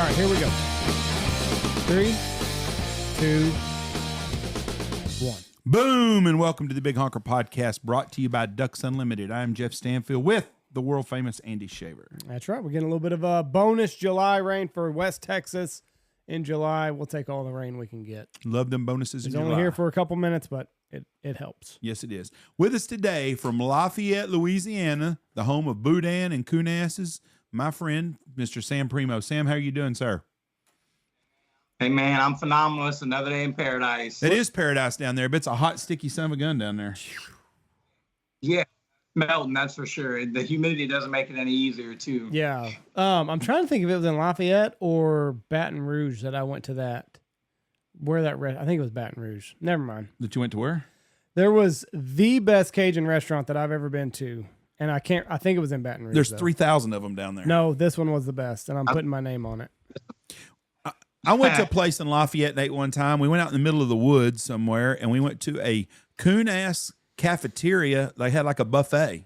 right, here we go. 3, 2, 1. Boom, and welcome to the Big Honker Podcast, brought to you by Ducks Unlimited. I'm Jeff Stanfield with the world-famous Andy Shaver. That's right. We're getting a little bit of a bonus July rain for West Texas. In July, we'll take all the rain we can get. Love them bonuses in It's July. only here for a couple minutes, but it helps. Yes, it is. With us today from Lafayette, Louisiana, the home of Boudin and Coonasses, my friend, Mr. Sam Primeaux. Sam, how are you doing, sir? Hey, man, I'm phenomenal. It's another day in paradise. It is paradise down there, but it's a hot, sticky son of a gun down there. Yeah, melting, that's for sure. The humidity doesn't make it any easier, too. Yeah. I'm trying to think if it was in Lafayette or Baton Rouge that I went to that. I think it was Baton Rouge. Never mind. That you went to where? There was the best Cajun restaurant that I've ever been to. And I think it was in Baton Rouge. There's 3,000 of them down there. No, this one was the best, and I'm putting my name on it. I went to a place in Lafayette and ate one time. We went out in the middle of the woods somewhere, and we went to a coon-ass cafeteria. They had like a buffet,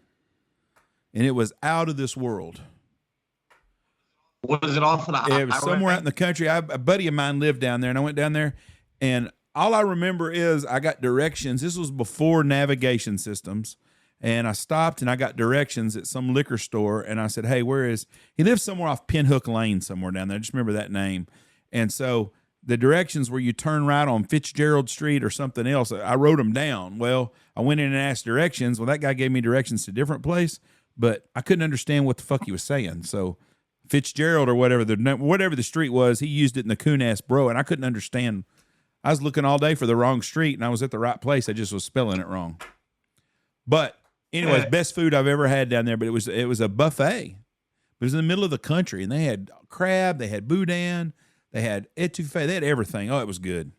and it was out of this world. Was it off of the It was somewhere out in the country. A buddy of mine lived down there, and I went down there, and all I remember is I got directions. This was before navigation systems, and I stopped, and I got directions at some liquor store, and I said, hey, where is – he lives somewhere off Pinhook Lane somewhere down there. I just remember that name. And so the directions where you turn right on Fitzgerald Street or something else, I wrote them down. Well, I went in and asked directions. Well, that guy gave me directions to a different place, but I couldn't understand what the fuck he was saying. So Fitzgerald or whatever the street was, he used it in the coon-ass bro, and I couldn't understand. I was looking all day for the wrong street, and I was at the right place. I just was spelling it wrong. But anyways, best food I've ever had down there, but it was a buffet. It was in the middle of the country, and they had crab, they had boudin, they had etouffee. They had everything. Oh, it was good.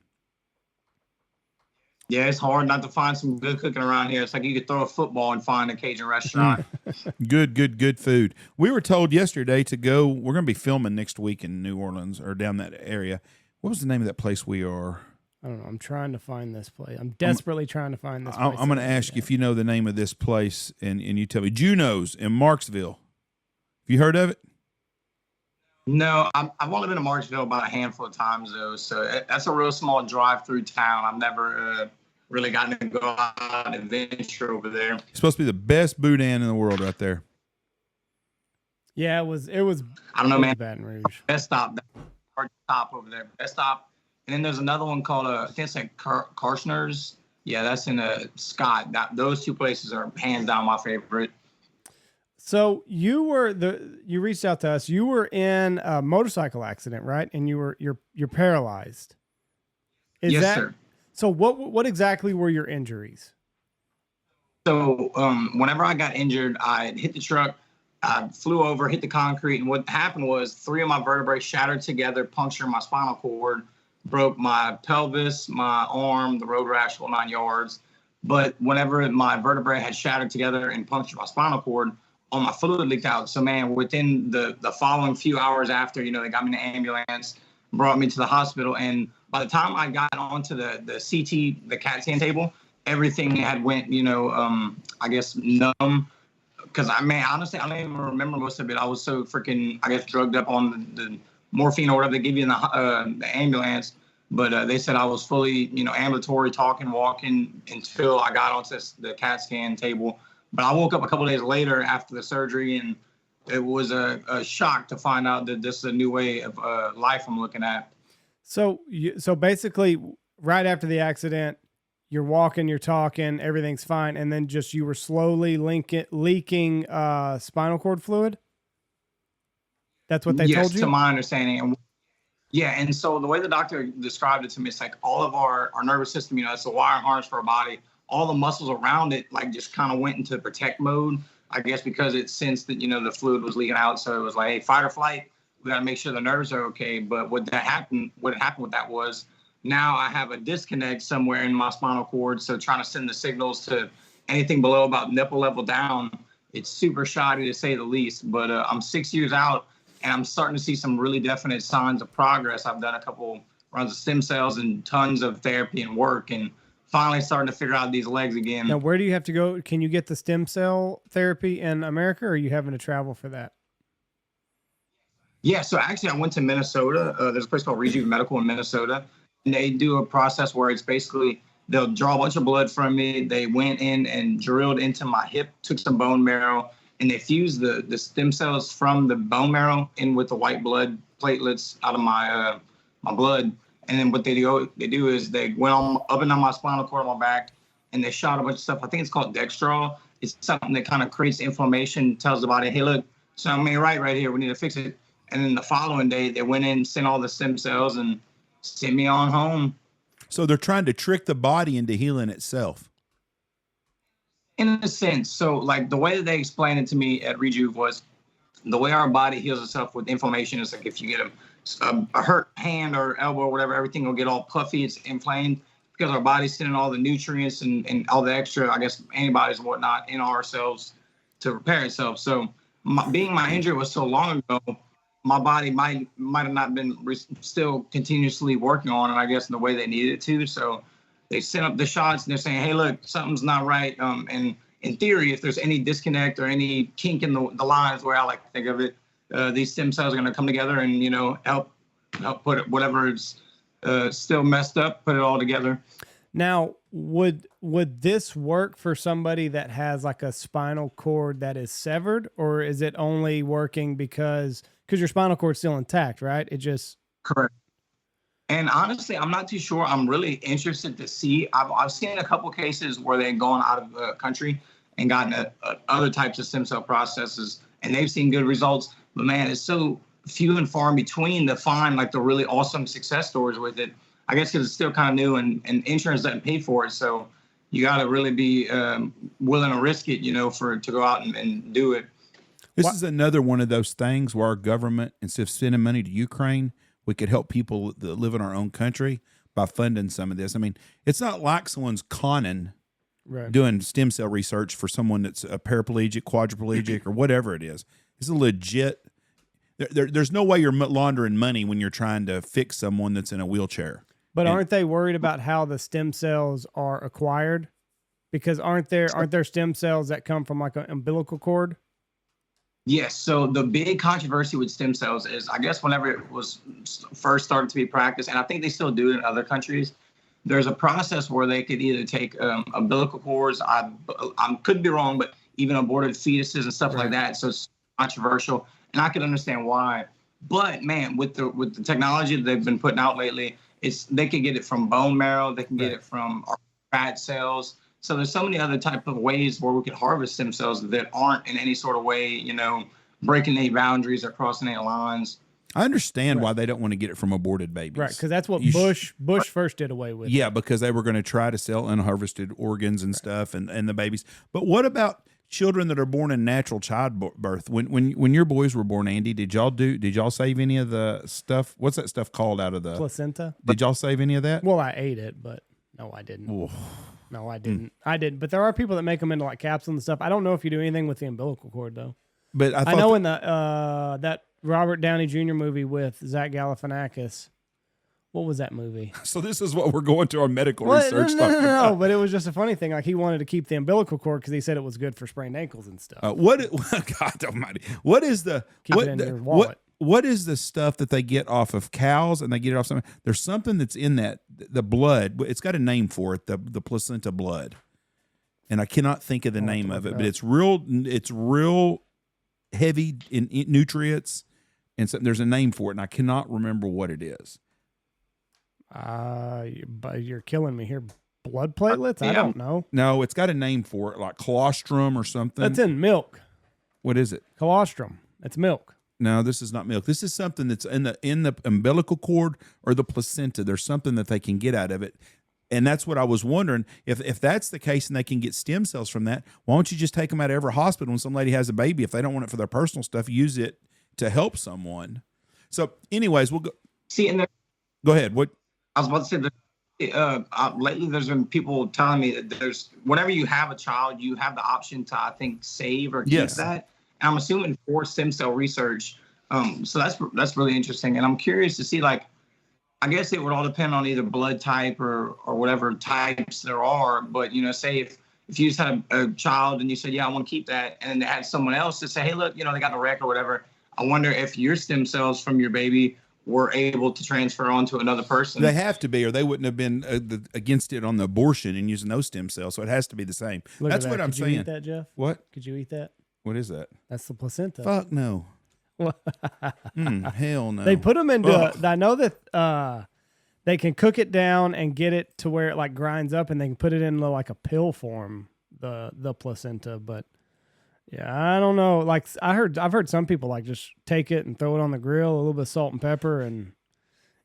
Yeah, it's hard not to find some good cooking around here. It's like you could throw a football and find a Cajun restaurant. Good food. We were told yesterday to go. We're going to be filming next week in New Orleans or down that area. What was the name of that place we are? I don't know. I'm trying to find this place. I'm desperately trying to find this place. I'm going to ask you if you know the name of this place, and you tell me. Juno's in Marksville. Have you heard of it? No, I've only been to Marksville about a handful of times, though, so that's a real small drive-through town. I've never really gotten to go out and venture over there. It's supposed to be the best boudin in the world right there. Yeah, it was. I don't know, man. Baton Rouge. Best Stop, hard stop over there. Best Stop, and then there's another one called I think it's like Karshner's. Yeah, that's in Scott. Those two places are hands down my favorite. So you reached out to us. You were in a motorcycle accident, right? And you're paralyzed. Yes, sir. So what exactly were your injuries? So whenever I got injured, I hit the truck, I flew over, hit the concrete, and what happened was 3 of my vertebrae shattered together, punctured my spinal cord, broke my pelvis, my arm, the road rash, whole 9 yards. But whenever my vertebrae had shattered together and punctured my spinal cord, all my fluid leaked out. So, man, within the following few hours after, they got me in an ambulance, brought me to the hospital. And by the time I got onto the CT, the CAT scan table, everything had went, I guess, numb. Because, honestly, I don't even remember most of it. I was so freaking, I guess, drugged up on the morphine or whatever they give you in the ambulance. But they said I was fully, ambulatory, talking, walking until I got onto the CAT scan table. But I woke up a couple of days later after the surgery, and it was a shock to find out that this is a new way of life I'm looking at. So basically, right after the accident, you're walking, you're talking, everything's fine, and then just you were slowly leaking spinal cord fluid? That's what they told you? Yes, to my understanding. And so the way the doctor described it to me, it's like all of our nervous system, it's a wire harness for our body. All the muscles around it, like, just kind of went into protect mode, I guess, because it sensed that, the fluid was leaking out. So it was like, hey, fight or flight. We got to make sure the nerves are okay. But what happened with that was now I have a disconnect somewhere in my spinal cord. So trying to send the signals to anything below about nipple level down, it's super shoddy to say the least. But I'm 6 years out, and I'm starting to see some really definite signs of progress. I've done a couple runs of stem cells and tons of therapy and work, and finally starting to figure out these legs again. Now, where do you have to go? Can you get the stem cell therapy in America, or are you having to travel for that? Yeah, so actually I went to Minnesota. There's a place called Rejuve Medical in Minnesota, and they do a process where it's basically they'll draw a bunch of blood from me. They went in and drilled into my hip, took some bone marrow, and they fused the stem cells from the bone marrow in with the white blood platelets out of my blood. And then what they do is they went on up and down my spinal cord on my back, and they shot a bunch of stuff. I think it's called Dextrol. It's something that kind of creates inflammation, tells the body, hey, look, something ain't right here. We need to fix it. And then the following day, they went in, sent all the stem cells, and sent me on home. So they're trying to trick the body into healing itself. In a sense. So, like, the way that they explained it to me at Rejuve was the way our body heals itself with inflammation is like if you get a hurt hand or elbow or whatever, everything will get all puffy. It's inflamed because our body's sending all the nutrients and all the extra, I guess, antibodies and whatnot in our cells to repair itself. So, my injury was so long ago, my body might have not been still continuously working on it, I guess, in the way they needed it to. So they sent up the shots and they're saying, hey, look, something's not right. And in theory, if there's any disconnect or any kink in the lines, where I like to think of it, these stem cells are going to come together and, you know, help put it, whatever is still messed up, put it all together. Now, would this work for somebody that has like a spinal cord that is severed, or is it only working because your spinal cord's still intact, right? It just... Correct. And honestly, I'm not too sure. I'm really interested to see. I've seen a couple cases where they've gone out of the country and gotten other types of stem cell processes, and they've seen good results. But man, it's so few and far in between to find like the really awesome success stories with it. I guess because it's still kind of new and insurance doesn't pay for it. So you got to really be willing to risk it, you know, to go out and do it. This is another one of those things where our government, instead of sending money to Ukraine, we could help people that live in our own country by funding some of this. I mean, it's not like someone's conning doing stem cell research for someone that's a paraplegic, quadriplegic, or whatever it is. It's a legit. There's no way you're laundering money when you're trying to fix someone that's in a wheelchair. But aren't they worried about how the stem cells are acquired? Because aren't there stem cells that come from like an umbilical cord? Yes. So the big controversy with stem cells is, I guess, whenever it was first started to be practiced, and I think they still do it in other countries, there's a process where they could either take umbilical cords. I could be wrong, but even aborted fetuses and stuff like that. So it's controversial, and I can understand why. But man, with the technology that they've been putting out lately, they can get it from bone marrow. They can get it from our fat cells. So there's so many other type of ways where we could harvest stem cells that aren't in any sort of way, you know, breaking any boundaries or crossing any lines. I understand why they don't want to get it from aborted babies. Right, because that's what Bush first did away with. Yeah, because they were going to try to sell unharvested organs and stuff and the babies. But what about children that are born in natural childbirth? When your boys were born, Andy, did y'all save any of the stuff? What's that stuff called out of the placenta? Did y'all save any of that? Well, I ate it, but no, I didn't. Ooh. No, I didn't. I didn't. But there are people that make them into like capsules and stuff. I don't know if you do anything with the umbilical cord though. But I know in the that Robert Downey Jr. movie with Zach Galifianakis. What was that movie? So this is what we're going to our medical research. No, but it was just a funny thing. Like he wanted to keep the umbilical cord because he said it was good for sprained ankles and stuff. God Almighty! What is the keep it in your wallet? What is the stuff that they get off of cows and they get it off something? There's something that's in the blood. It's got a name for it, the placenta blood. And I cannot think of the name of it, but it's real heavy in nutrients. And so there's a name for it, and I cannot remember what it is. You're killing me here. Blood platelets? I don't know. No, it's got a name for it, like colostrum or something. That's in milk. What is it? Colostrum. It's milk. No, this is not milk. This is something that's in the umbilical cord or the placenta. There's something that they can get out of it. And that's what I was wondering. If that's the case and they can get stem cells from that, why don't you just take them out of every hospital when some lady has a baby? If they don't want it for their personal stuff, use it to help someone. So anyways, we'll go. See, and go ahead. What? I was about to say, lately there's been people telling me that whenever you have a child, you have the option to, I think, save or keep that. I'm assuming for stem cell research. So that's really interesting. And I'm curious to see, like, I guess it would all depend on either blood type or whatever types there are. But, you know, say if you just had a child and you said, yeah, I want to keep that, and they had someone else to say, hey, look, you know, they got in a wreck or whatever, I wonder if your stem cells from your baby were able to transfer onto another person. They have to be, or they wouldn't have been against it on the abortion and using those stem cells. So it has to be the same. That's what I'm saying. Could you eat that, Jeff? What? Could you eat that? What is that? That's the placenta. Fuck no. Hell no. They put them into. I know that they can cook it down and get it to where it like grinds up, and they can put it in like a pill form. The placenta, but yeah, I don't know. Like I've heard some people like just take it and throw it on the grill, a little bit of salt and pepper, and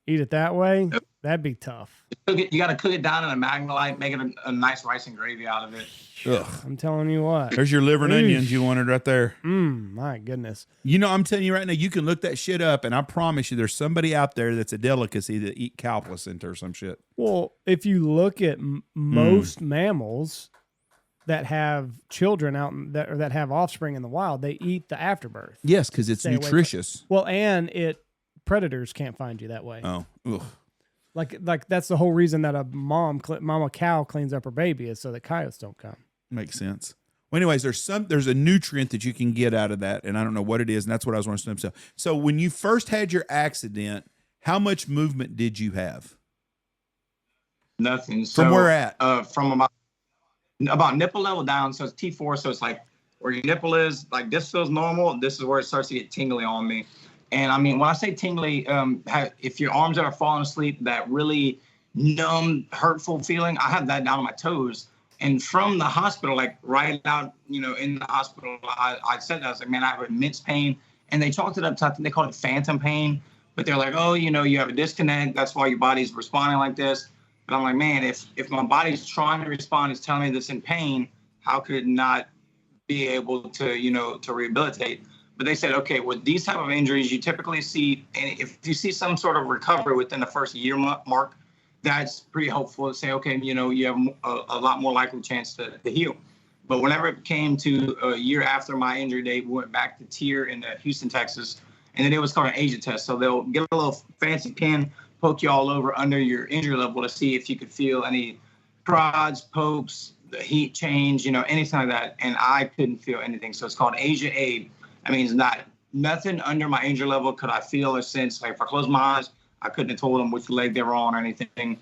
eat it that way. That'd be tough. You got to cook it down in a Magnolite, make it a nice rice and gravy out of it. Ugh. I'm telling you what. There's your liver and onions you wanted right there. My goodness. You know, I'm telling you right now, you can look that shit up, and I promise you there's somebody out there that's a delicacy that eat cow placenta or some shit. Well, if you look at most mammals that have children out that have offspring in the wild, they eat the afterbirth. Yes, because it's nutritious. Well, and predators can't find you that way. Oh, ugh. Like that's the whole reason that a mama cow cleans up her baby is so that coyotes don't come. Makes sense. Well, anyways, there's a nutrient that you can get out of that, and I don't know what it is, and that's what I was wondering. So when you first had your accident, how much movement did you have? Nothing. From where at? From about nipple level down. So it's T4. So it's like where your nipple is. Like this feels normal. This is where it starts to get tingly on me. And I mean, when I say tingly, if your arms are falling asleep, that really numb, hurtful feeling, I have that down on my toes. And from the hospital, like right out, in the hospital, I said that. I was like, man, I have immense pain. And they chalked it up to, I think they call it phantom pain. But they're like, oh, you have a disconnect. That's why your body's responding like this. But I'm like, man, if my body's trying to respond, it's telling me this in pain, how could it not be able to, to rehabilitate? But they said, okay, with these type of injuries, you typically see, and if you see some sort of recovery within the first year mark, that's pretty hopeful to say, okay, you have a lot more likely chance to heal. But whenever it came to a year after my injury date, we went back to TIER in Houston, Texas, and then it was called an ASIA test. So they'll get a little fancy pin, poke you all over under your injury level to see if you could feel any prods, pokes, the heat change, anything like that. And I couldn't feel anything. So it's called ASIA A. I mean, it's nothing under my injury level could I feel or sense. Like if I closed my eyes, I couldn't have told them which leg they were on or anything.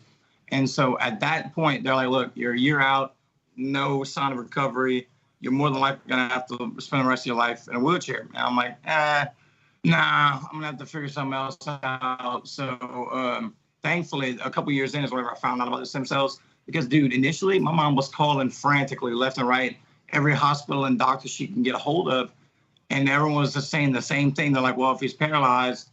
And so at that point, they're like, look, you're a year out, no sign of recovery. You're more than likely going to have to spend the rest of your life in a wheelchair. And I'm like, nah, I'm going to have to figure something else out. So thankfully, a couple years in is whenever I found out about the stem cells. Because, dude, initially, my mom was calling frantically left and right, every hospital and doctor she can get a hold of. And everyone was just saying the same thing. They're like, well, if he's paralyzed,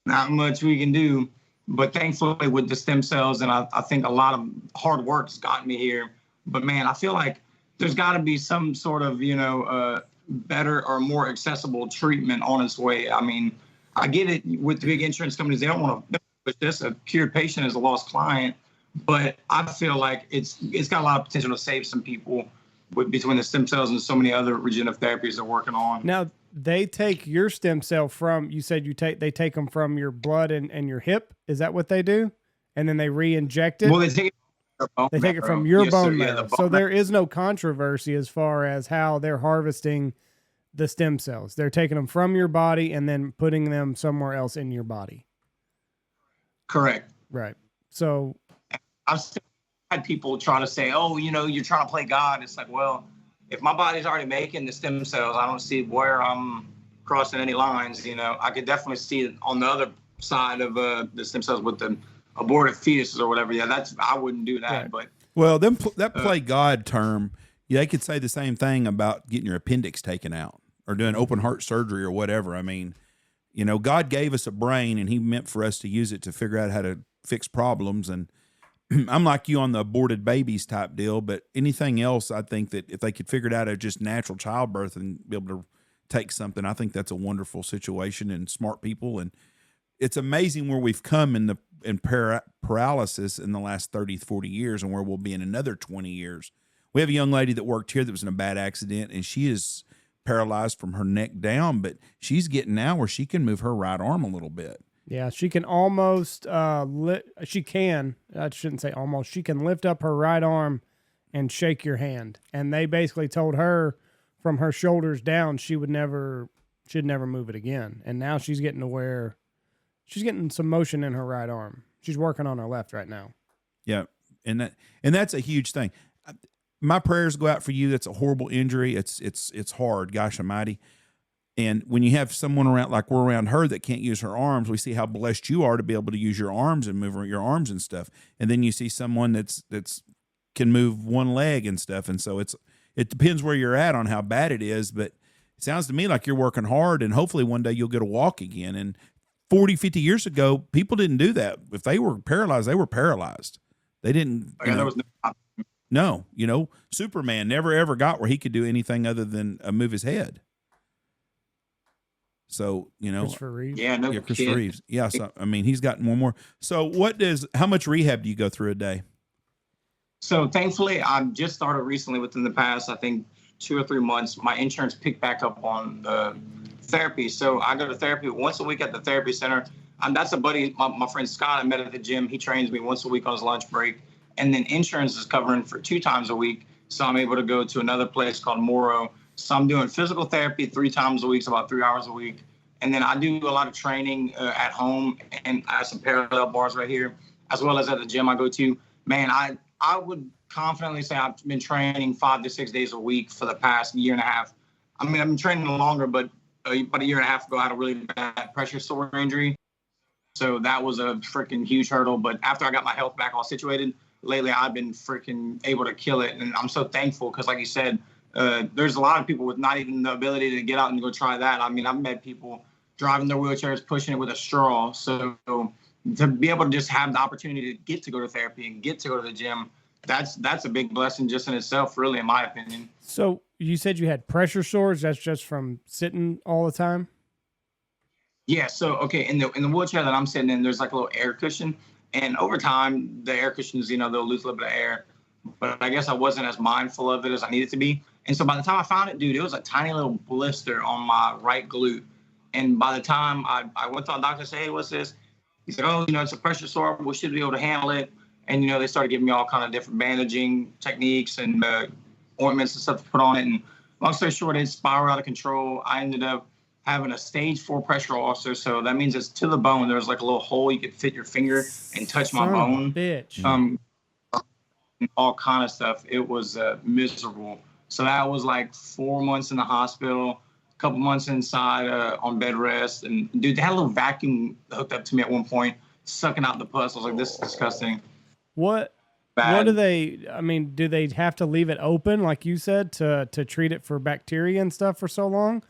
not much we can do. But thankfully with the stem cells, and I think a lot of hard work has gotten me here. But, man, I feel like there's got to be some sort of, better or more accessible treatment on its way. I mean, I get it with the big insurance companies. They don't want to push this. A cured patient is a lost client. But I feel like it's got a lot of potential to save some people between the stem cells and so many other regenerative therapies they're working on. Now, they take your stem cell from, you said they take them from your blood and your hip. Is that what they do? And then they re-inject it? Well, they take it from your bone marrow. marrow. So there is no controversy as far as how they're harvesting the stem cells. They're taking them from your body and then putting them somewhere else in your body. Correct. Right. So I've still had people try to say, oh, you're trying to play God. It's like, well, if my body's already making the stem cells, I don't see where I'm crossing any lines. I could definitely see it on the other side of the stem cells with the aborted fetuses or whatever. Yeah, I wouldn't do that. Right. But well, that play God term, they could say the same thing about getting your appendix taken out or doing open heart surgery or whatever. I mean, God gave us a brain and he meant for us to use it to figure out how to fix problems. And I'm like you on the aborted babies type deal, but anything else, I think that if they could figure it out at just natural childbirth and be able to take something, I think that's a wonderful situation and smart people. And it's amazing where we've come in paralysis in the last 30, 40 years and where we'll be in another 20 years. We have a young lady that worked here that was in a bad accident and she is paralyzed from her neck down, but she's getting now where she can move her right arm a little bit. Yeah, she can almost, I shouldn't say almost, she can lift up her right arm and shake your hand. And they basically told her from her shoulders down, she would never She'd never move it again. And now she's getting to where she's getting some motion in her right arm. She's working on her left right now. Yeah. And that's a huge thing. My prayers go out for you. That's a horrible injury. It's hard. Gosh almighty. And when you have someone around, like we're around her, that can't use her arms, we see how blessed you are to be able to use your arms and move your arms and stuff. And then you see someone that's can move one leg and stuff. And so it depends where you're at on how bad it is, but it sounds to me like you're working hard, and hopefully one day you'll get to walk again. And 40, 50 years ago, people didn't do that. If they were paralyzed, they were paralyzed. They didn't. There was no, Superman never ever got where he could do anything other than move his head. So, Christopher Reeves. Yeah, no Christopher kid. Reeves. Yeah, so, I mean, he's gotten one more. So how much rehab do you go through a day? So thankfully, I just started recently within the past, I think, 2 or 3 months. My insurance picked back up on the therapy. So I go to therapy once a week at the therapy center. That's a buddy, my friend Scott, I met at the gym. He trains me once a week on his lunch break. And then insurance is covering for 2 times a week. So I'm able to go to another place called Moro. So I'm doing physical therapy 3 times a week, so about 3 hours a week. And then I do a lot of training at home, and I have some parallel bars right here, as well as at the gym I go to. Man, I would confidently say I've been training 5 to 6 days a week for the past year and a half. I mean, I've been training longer, but about a year and a half ago, I had a really bad pressure sore injury. So that was a freaking huge hurdle. But after I got my health back all situated, lately I've been freaking able to kill it. And I'm so thankful because, like you said, there's a lot of people with not even the ability to get out and go try that. I mean, I've met people driving their wheelchairs, pushing it with a straw. So to be able to just have the opportunity to get to go to therapy and get to go to the gym, that's a big blessing just in itself, really, in my opinion. So you said you had pressure sores. That's just from sitting all the time? Yeah. So, okay. In the wheelchair that I'm sitting in, there's like a little air cushion. And over time, the air cushions, they'll lose a little bit of air. But I guess I wasn't as mindful of it as I needed to be. And so by the time I found it, dude, it was a tiny little blister on my right glute. And by the time I went to the doctor and said, hey, what's this? He said, oh, it's a pressure sore. We should be able to handle it. And, they started giving me all kind of different bandaging techniques and ointments and stuff to put on it. And long story short, it spiraled out of control. I ended up having a stage 4 pressure ulcer. So that means it's to the bone. There's like a little hole you could fit your finger and touch my bone. Bitch. All kind of stuff. It was miserable. So that was like 4 months in the hospital, a couple months inside on bed rest. And dude, they had a little vacuum hooked up to me at one point, sucking out the pus. I was like, this is disgusting. What do they have to leave it open, like you said, to treat it for bacteria and stuff for so long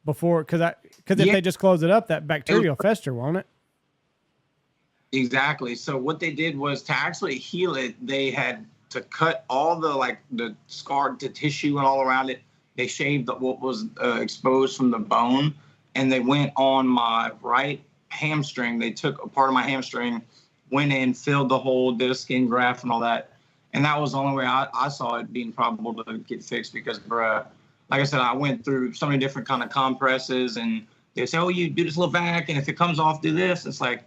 before? Because if they just close it up, that bacteria will fester, won't it? Exactly. So what they did was to actually heal it, they had to cut all the scarred tissue and all around it. They shaved what was exposed from the bone, and they went on my right hamstring. They took a part of my hamstring, went in, filled the hole, did a skin graft and all that. And that was the only way I saw it being probable to get fixed because, like I said, I went through so many different kind of compresses, and they say, oh, you do this little vac, and if it comes off, do this. It's like,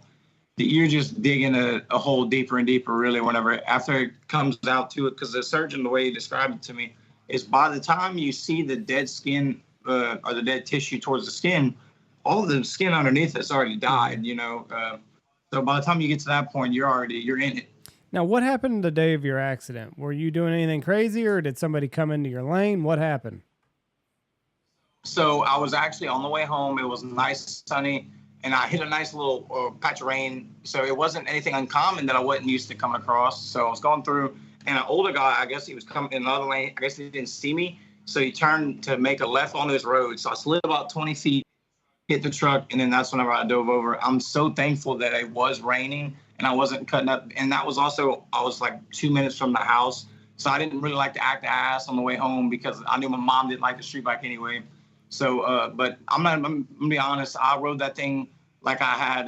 you're just digging a hole deeper and deeper, really, after it comes out to it. Because the surgeon, the way he described it to me, is by the time you see the dead skin or the dead tissue towards the skin, all the skin underneath it's already died, So by the time you get to that point, you're in it. Now, what happened the day of your accident? Were you doing anything crazy, or did somebody come into your lane? What happened? So I was actually on the way home. It was nice, sunny. And I hit a nice little patch of rain. So it wasn't anything uncommon that I wasn't used to coming across. So I was going through, and an older guy, I guess he was coming in another lane. I guess he didn't see me. So he turned to make a left on this road. So I slid about 20 feet, hit the truck, and then that's whenever I dove over. I'm so thankful that it was raining and I wasn't cutting up. And that was also, I was like 2 minutes from the house. So I didn't really like to act ass on the way home because I knew my mom didn't like the street bike anyway. So, but I'm gonna be honest, I rode that thing like I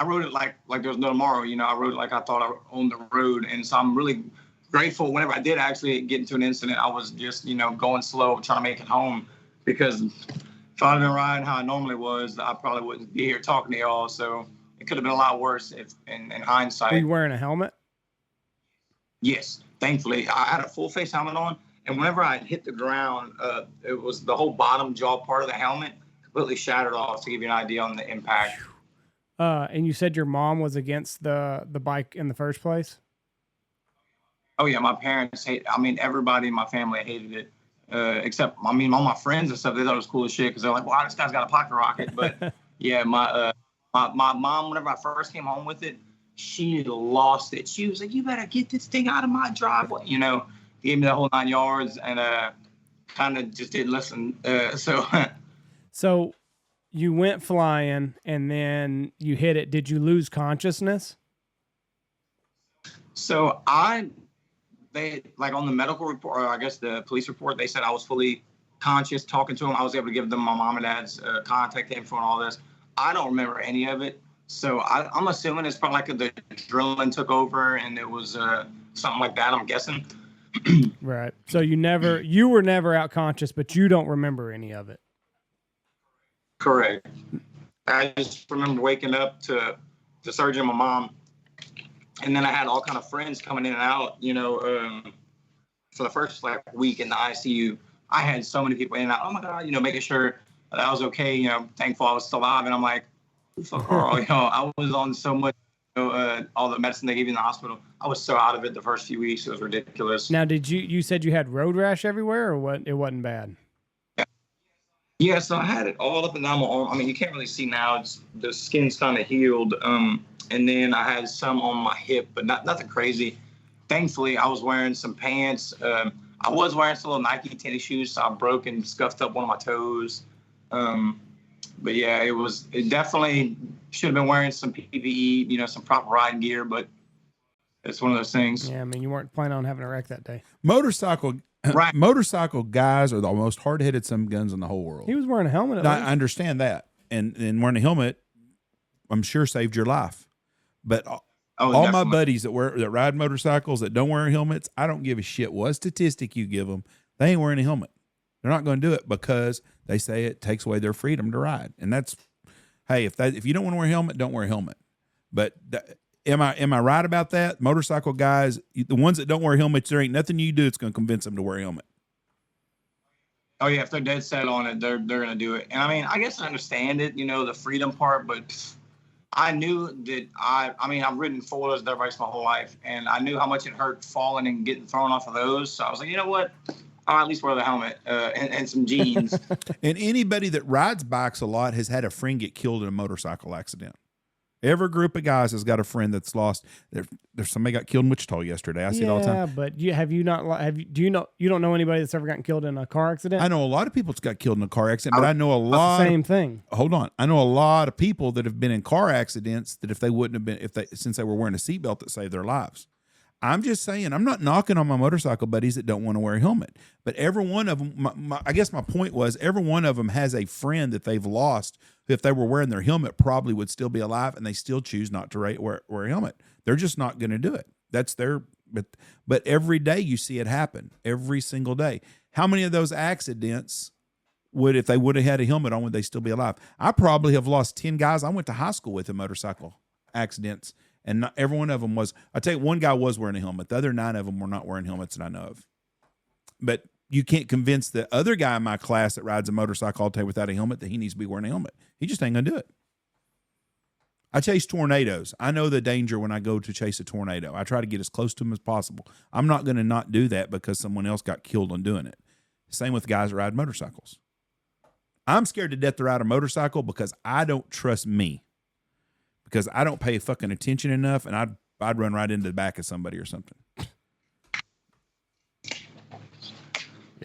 rode it like there was no tomorrow. I rode it like I thought I owned the road. And so I'm really grateful whenever I did actually get into an incident, I was just, going slow, trying to make it home. Because if I'd been riding how I normally was, I probably wouldn't be here talking to y'all. So it could have been a lot worse if in hindsight. Were you wearing a helmet? Yes, thankfully. I had a full face helmet on. And whenever I hit the ground, it was the whole bottom jaw part of the helmet completely shattered off, to give you an idea on the impact. And you said your mom was against the bike in the first place? Oh yeah, my parents everybody in my family hated it. Except, all my friends and stuff, they thought it was cool as shit because they're like, wow, this guy's got a pocket rocket. But yeah, my mom, whenever I first came home with it, she lost it. She was like, you better get this thing out of my driveway. Gave me the whole 9 yards, and kind of just didn't listen. So you went flying and then you hit it. Did you lose consciousness? So they like on the medical report, or I guess the police report, they said I was fully conscious talking to them. I was able to give them my mom and dad's contact info and all this. I don't remember any of it. So I'm assuming it's probably like the adrenaline took over and it was something like that, I'm guessing. Right. So you were never out conscious, but you don't remember any of it. Correct. I just remember waking up to the surgery and my mom. And then I had all kind of friends coming in and out, for the first week in the ICU. I had so many people in and out. Oh my God, making sure that I was okay, thankful I was still alive. And I'm like, fuck all, I was on so much, all the medicine they gave you in the hospital. I was so out of it the first few weeks. It was ridiculous. Now, you said you had road rash everywhere, or what? It wasn't bad. Yeah, so I had it all up and down my arm. I mean, you can't really see now. The skin's kind of healed. And then I had some on my hip, but nothing crazy. Thankfully, I was wearing some pants. I was wearing some little Nike tennis shoes, so I broke and scuffed up one of my toes. But yeah, it definitely should have been wearing some PPE, some proper riding gear, but it's one of those things. Yeah, I mean, you weren't planning on having a wreck that day. Motorcycle guys are the most hard-headed some guns in the whole world. He was wearing a helmet. I understand that. And wearing a helmet, I'm sure, saved your life. But all my buddies that ride motorcycles that don't wear helmets, I don't give a shit what statistic you give them. They ain't wearing a helmet. They're not going to do it because they say it takes away their freedom to ride. And that's, hey, if you don't want to wear a helmet, don't wear a helmet. But am I right about that? Motorcycle guys, the ones that don't wear helmets, there ain't nothing you do that's going to convince them to wear a helmet. Oh yeah, if they're dead set on it, they're going to do it. And I mean, I guess I understand it, the freedom part, but I knew that I've ridden four-wheelers dirt bikes my whole life, and I knew how much it hurt falling and getting thrown off of those. So I was like, you know what? I'll at least wear the helmet and some jeans. And anybody that rides bikes a lot has had a friend get killed in a motorcycle accident. Every group of guys has got a friend that's lost. There's somebody got killed in Wichita yesterday. I see it all the time. Yeah, but you don't know anybody that's ever gotten killed in a car accident? I know a lot of people that's got killed in a car accident, but I know a lot. Same thing. Hold on, I know a lot of people that have been in car accidents that if they wouldn't have been, since they were wearing a seatbelt, that saved their lives. I'm just saying, I'm not knocking on my motorcycle buddies that don't want to wear a helmet, but every one of them, I guess my point was, every one of them has a friend that they've lost who, if they were wearing their helmet, probably would still be alive, and they still choose not to wear a helmet. They're just not going to do it. That's their, but every day you see it happen, every single day. How many of those accidents if they would have had a helmet on, would they still be alive? I probably have lost 10 guys I went to high school with in motorcycle accidents. And not every one of them was. I tell you, one guy was wearing a helmet. The other 9 of them were not wearing helmets that I know of. But you can't convince the other guy in my class that rides a motorcycle all day without a helmet that he needs to be wearing a helmet. He just ain't going to do it. I chase tornadoes. I know the danger when I go to chase a tornado. I try to get as close to them as possible. I'm not going to not do that because someone else got killed on doing it. Same with guys that ride motorcycles. I'm scared to death to ride a motorcycle because I don't trust me. Because I don't pay fucking attention enough, and I'd run right into the back of somebody or something.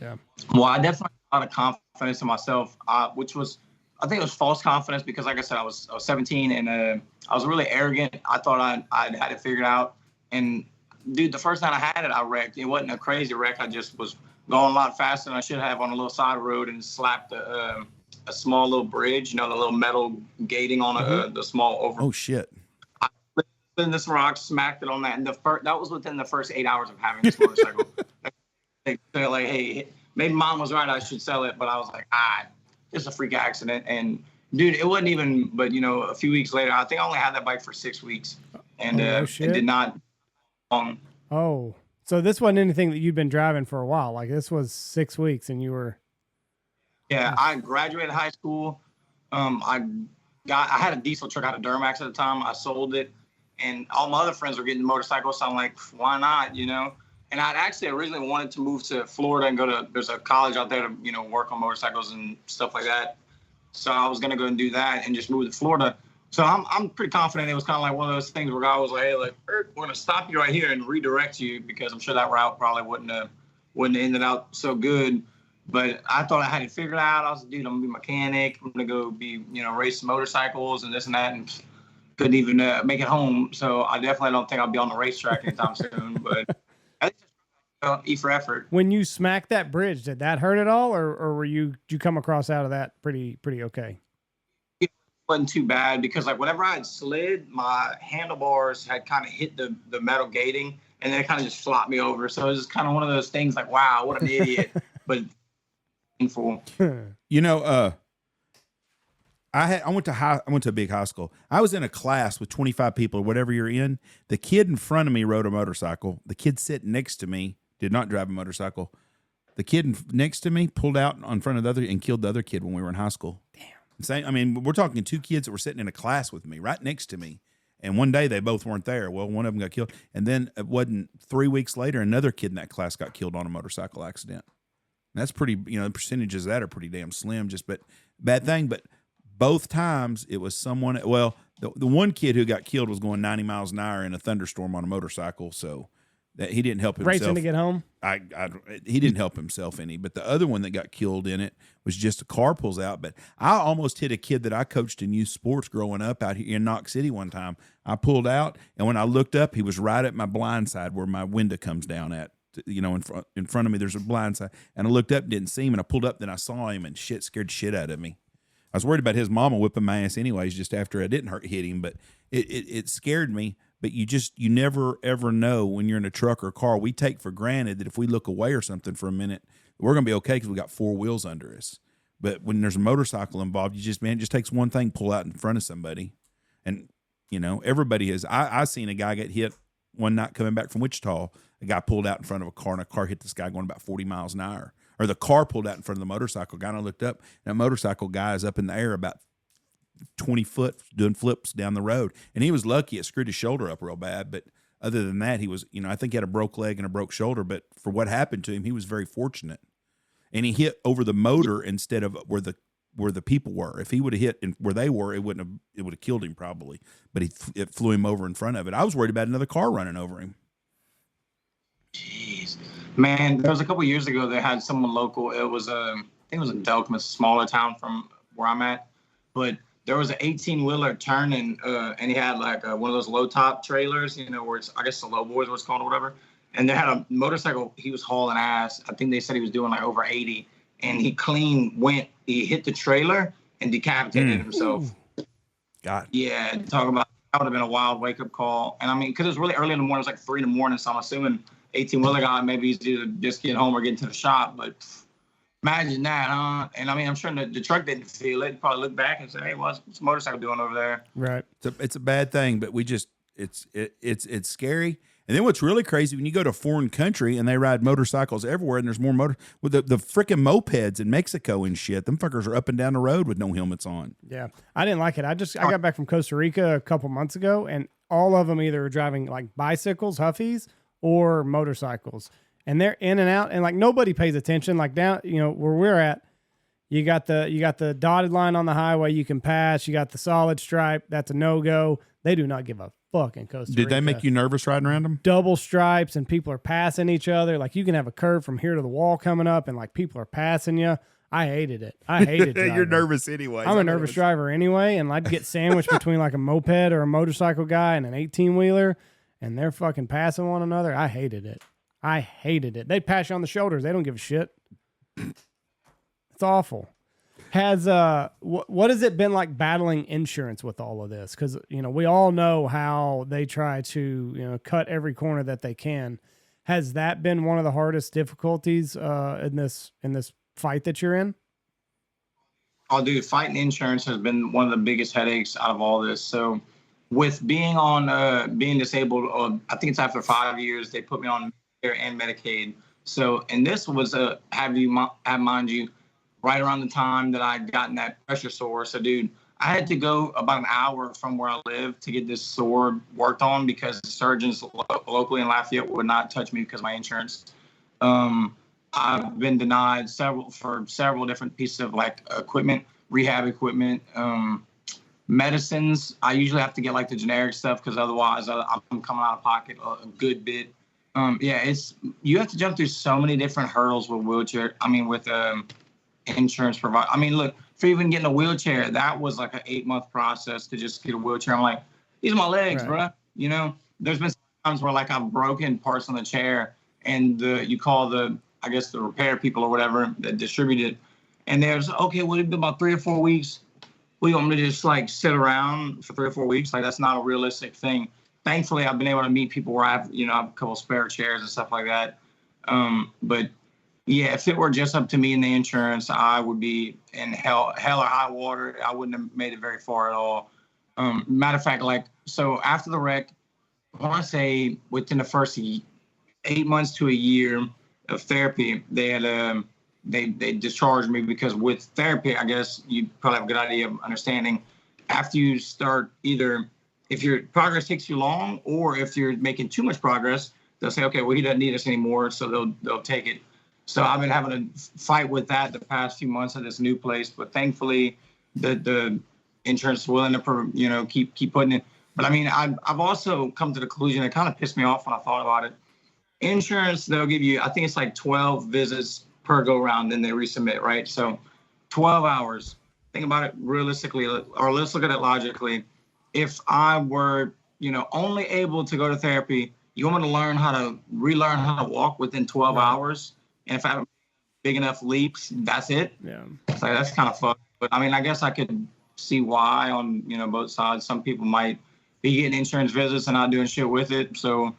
Yeah. Well, I definitely had a lot of confidence in myself, which was, I think it was false confidence because, like I said, I was 17 and I was really arrogant. I thought I had it figured out. And dude, the first time I had it, I wrecked. It wasn't a crazy wreck. I just was going a lot faster than I should have on a little side road and slapped a small little bridge, the little metal gating on the small over. Oh shit! I slid in this rock, smacked it on that, and that was within the first 8 hours of having this motorcycle. They're like, hey, maybe mom was right, I should sell it, but I was like, it's a freak accident, and dude, it wasn't even. But a few weeks later, I think I only had that bike for 6 weeks, and it did not. Oh, so this wasn't anything that you'd been driving for a while. Like this was 6 weeks, and you were. Yeah, I graduated high school. I had a diesel truck out of Duramax at the time. I sold it, and all my other friends were getting motorcycles. So I'm like, why not, you know? And I'd actually originally wanted to move to Florida and there's a college out there to, you know, work on motorcycles and stuff like that. So I was going to go and do that and just move to Florida. So I'm pretty confident it was kind of like one of those things where God was like, hey, like, we're going to stop you right here and redirect you, because I'm sure that route probably wouldn't have ended out so good. But I thought I had it figured out. I was like, dude, I'm going to be a mechanic. I'm going to go be, you know, race motorcycles and this and that. And couldn't even make it home. So I definitely don't think I'll be on the racetrack anytime soon. But I think just E for effort. When you smacked that bridge, did that hurt at all? Or did you come across out of that pretty okay? It wasn't too bad, because like whenever I had slid, my handlebars had kind of hit the metal gating, and then it kind of just flopped me over. So it was just kind of one of those things like, wow, what an idiot. But painful. You know, I went to a big high school. I was in a class with 25 people or whatever you're in. The kid in front of me rode a motorcycle. The kid sitting next to me did not drive a motorcycle. The kid next to me pulled out in front of the other and killed the other kid when we were in high school. Damn. I mean, we're talking two kids that were sitting in a class with me, right next to me. And one day they both weren't there. Well, one of them got killed. And then it wasn't 3 weeks later, another kid in that class got killed on a motorcycle accident. And that's pretty, you know, the percentages of that are pretty damn slim, but bad thing. But both times it was someone, well, the one kid who got killed was going 90 miles an hour in a thunderstorm on a motorcycle. So that he didn't help himself. Racing to get home? He didn't help himself any. But the other one that got killed in it was just a car pulls out. But I almost hit a kid that I coached in youth sports growing up out here in Knox City one time. I pulled out, and when I looked up, he was right at my blind side where my window comes down at. You know, in front of me, there's a blind side. And I looked up and didn't see him, and I pulled up, then I saw him, and scared shit out of me. I was worried about his mama whipping my ass anyways, just after I didn't hit him, but it scared me. But you never, ever know when you're in a truck or a car. We take for granted that if we look away or something for a minute, we're going to be okay because we got four wheels under us. But when there's a motorcycle involved, it just takes one thing, pull out in front of somebody. And, you know, everybody has. I seen a guy get hit one night coming back from Wichita. A guy pulled out in front of a car, and a car hit this guy going about 40 miles an hour. Or the car pulled out in front of the motorcycle guy, and I looked up, and that motorcycle guy is up in the air about 20 foot doing flips down the road. And he was lucky it screwed his shoulder up real bad. But other than that, he was, you know, I think he had a broke leg and a broke shoulder. But for what happened to him, he was very fortunate. And he hit over the motor instead of where the people were. If he would have hit where they were, it would have killed him probably. But it flew him over in front of it. I was worried about another car running over him. Jeez, man, there was a couple years ago they had someone local. It was I think it was in Delcom, a smaller town from where I'm at, but there was an 18-wheeler turning, and he had like one of those low top trailers, you know, where it's, I guess the low boys, what's called or whatever. And they had a motorcycle. He was hauling ass. I think they said he was doing like over 80, and he he hit the trailer and decapitated himself. God. Yeah, talk about, that would have been a wild wake up call. And I mean, because it was really early in the morning, it was like 3 in the morning, so I'm assuming 18-wheeler guy, maybe he's either just getting home or getting to the shop. But imagine that, huh? And I mean, I'm sure the truck didn't feel it. Probably look back and say, hey, what's the motorcycle doing over there? Right. It's a bad thing, but it's scary. And then what's really crazy, when you go to a foreign country and they ride motorcycles everywhere, and there's more with the freaking mopeds in Mexico and shit, them fuckers are up and down the road with no helmets on. Yeah. I didn't like it. I got back from Costa Rica a couple months ago, and all of them either are driving like bicycles, Huffies, or motorcycles. And they're in and out, and like nobody pays attention. Like down, you know, where we're at, you got the dotted line on the highway you can pass. You got the solid stripe. That's a no-go. They do not give a fuck in Costa Rica. Did they make you nervous riding around them? Double stripes, and people are passing each other. Like you can have a curve from here to the wall coming up, and like people are passing you. I hated it. I hated it. You're nervous anyway. I'm a nervous driver anyway, and I'd get sandwiched between like a moped or a motorcycle guy and an 18-wheeler, and they're fucking passing one another. I hated it. They pass you on the shoulders. They don't give a shit. It's awful. Has what has it been like battling insurance with all of this? Because you know we all know how they try to cut every corner that they can. Has that been one of the hardest difficulties in this fight that you're in? Oh, dude, fighting insurance has been one of the biggest headaches out of all this. So, with being on being disabled, I think it's after 5 years they put me on Medicare and Medicaid. So, and this was have mind you, right around the time that I gotten that pressure sore. So, dude, I had to go about an hour from where I live to get this sore worked on because surgeons locally in Lafayette would not touch me because of my insurance. I've been denied several different pieces of like equipment, rehab equipment, medicines. I usually have to get like the generic stuff because otherwise I'm coming out of pocket a good bit. You have to jump through so many different hurdles with insurance provider. I mean, look, for even getting a wheelchair, that was like an 8-month process to just get a wheelchair. I'm like, these are my legs, bro. You know, there's been times where like I've broken parts on the chair and you call the repair people or whatever that distribute it. And there's, okay, well, it's been about 3 or 4 weeks. Well, you want me to just like sit around for 3 or 4 weeks? Like, that's not a realistic thing. Thankfully, I've been able to meet people where I have a couple spare chairs and stuff like that. But yeah, if it were just up to me and the insurance, I would be in hell or high water. I wouldn't have made it very far at all. Matter of fact, like, so after the wreck, I want to say within the first 8 months to a year of therapy, they had they discharged me because with therapy, I guess you probably have a good idea of understanding. After you start, either if your progress takes you long or if you're making too much progress, they'll say, okay, well, he doesn't need us anymore, so they'll take it. So I've been having to fight with that the past few months at this new place, but thankfully the insurance is willing to keep putting it. But I mean, I've also come to the conclusion, it kind of pissed me off when I thought about it. Insurance, they'll give you, I think it's like 12 visits per go round, then they resubmit, right? So 12 hours. Think about it realistically, or let's look at it logically. If I were, only able to go to therapy, you want me to relearn how to walk within 12 hours? And if I have big enough leaps, that's it? Yeah. So that's kind of fucked. But I mean, I guess I could see why on, both sides. Some people might be getting insurance visits and not doing shit with it. So.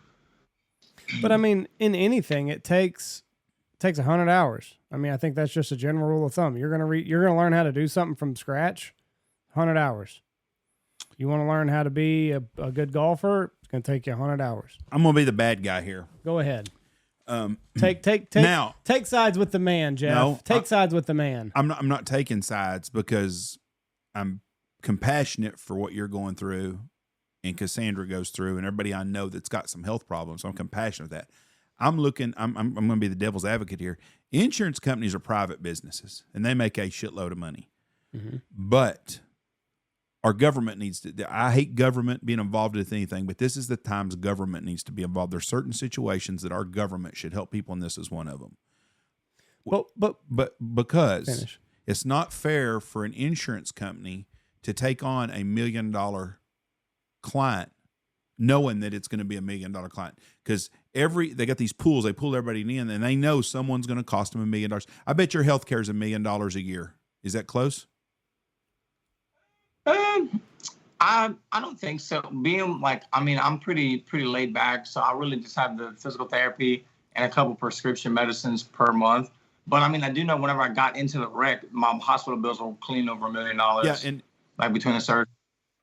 But I mean, in anything, it takes 100 hours. I mean, I think that's just a general rule of thumb. You're gonna learn how to do something from scratch, 100 hours. You want to learn how to be a good golfer, it's gonna take you 100 hours. I'm gonna be the bad guy here. Go ahead. Take sides with the man, Jeff. No, take sides with the man. I'm not taking sides because I'm compassionate for what you're going through and Cassandra goes through and everybody I know that's got some health problems. So I'm compassionate with that. I'm going to be the devil's advocate here. Insurance companies are private businesses and they make a shitload of money. Mm-hmm. But our government needs to, I hate government being involved with anything, but this is the times government needs to be involved. There's certain situations that our government should help people, and this is one of them. But because it's not fair for an insurance company to take on $1 million client knowing that it's going to be $1 million client, because they got these pools, they pull everybody in and they know someone's going to cost them $1 million. I bet your health care is $1 million a year. Is that close? I don't think so. Being like, I mean, I'm pretty laid back, so I really just have the physical therapy and a couple prescription medicines per month. But I mean, I do know whenever I got into the wreck, my hospital bills were clean over $1 million. Yeah, and like between the surgery.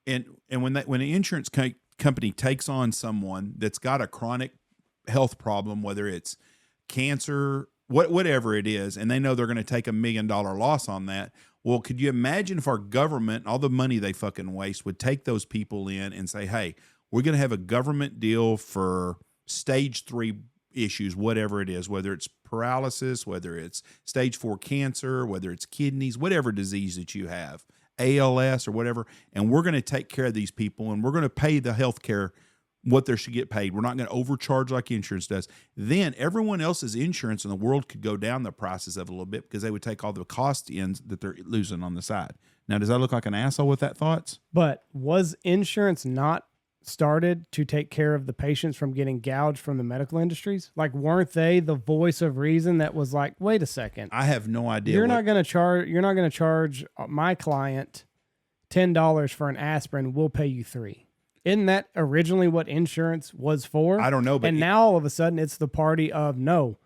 And when an insurance company takes on someone that's got a chronic health problem, whether it's cancer, whatever it is, and they know they're going to take $1 million loss on that. Well, could you imagine if our government, all the money they fucking waste, would take those people in and say, hey, we're going to have a government deal for stage 3 issues, whatever it is, whether it's paralysis, whether it's stage 4 cancer, whether it's kidneys, whatever disease that you have, ALS or whatever, and we're going to take care of these people and we're going to pay the health care what they should get paid. We're not going to overcharge like insurance does. Then everyone else's insurance in the world could go down the prices of it a little bit because they would take all the cost ends that they're losing on the side. Now, does that look like an asshole with that thoughts? But was insurance not started to take care of the patients from getting gouged from the medical industries? Like, weren't they the voice of reason that was like, wait a second, I have no idea. You're not going to charge my client $10 for an aspirin. We'll pay you $3. Isn't that originally what insurance was for? I don't know. But now all of a sudden it's the party of no,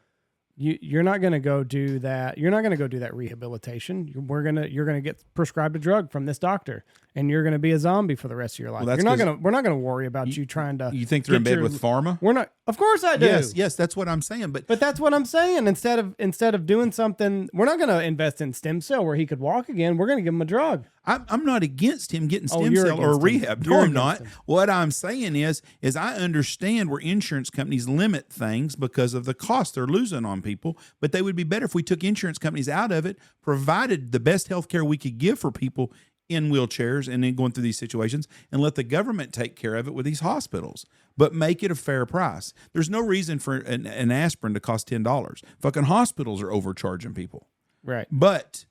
you're not going to go do that. You're not going to go do that rehabilitation. You're going to get prescribed a drug from this doctor. and you're going to be a zombie for the rest of your life. Well, We're not going to worry about you trying to. You think they're in bed with pharma? We're not. Of course I do. Yes, that's what I'm saying. But that's what I'm saying. Instead of doing something, we're not going to invest in stem cell where he could walk again. We're going to give him a drug. I'm not against him getting stem cell or rehab. No, I'm not. What I'm saying is I understand where insurance companies limit things because of the cost they're losing on people, but they would be better if we took insurance companies out of it, provided the best health care we could give for people in wheelchairs and then going through these situations, and let the government take care of it with these hospitals, but make it a fair price. There's no reason for an aspirin to cost $10. Fucking hospitals are overcharging people. Right. But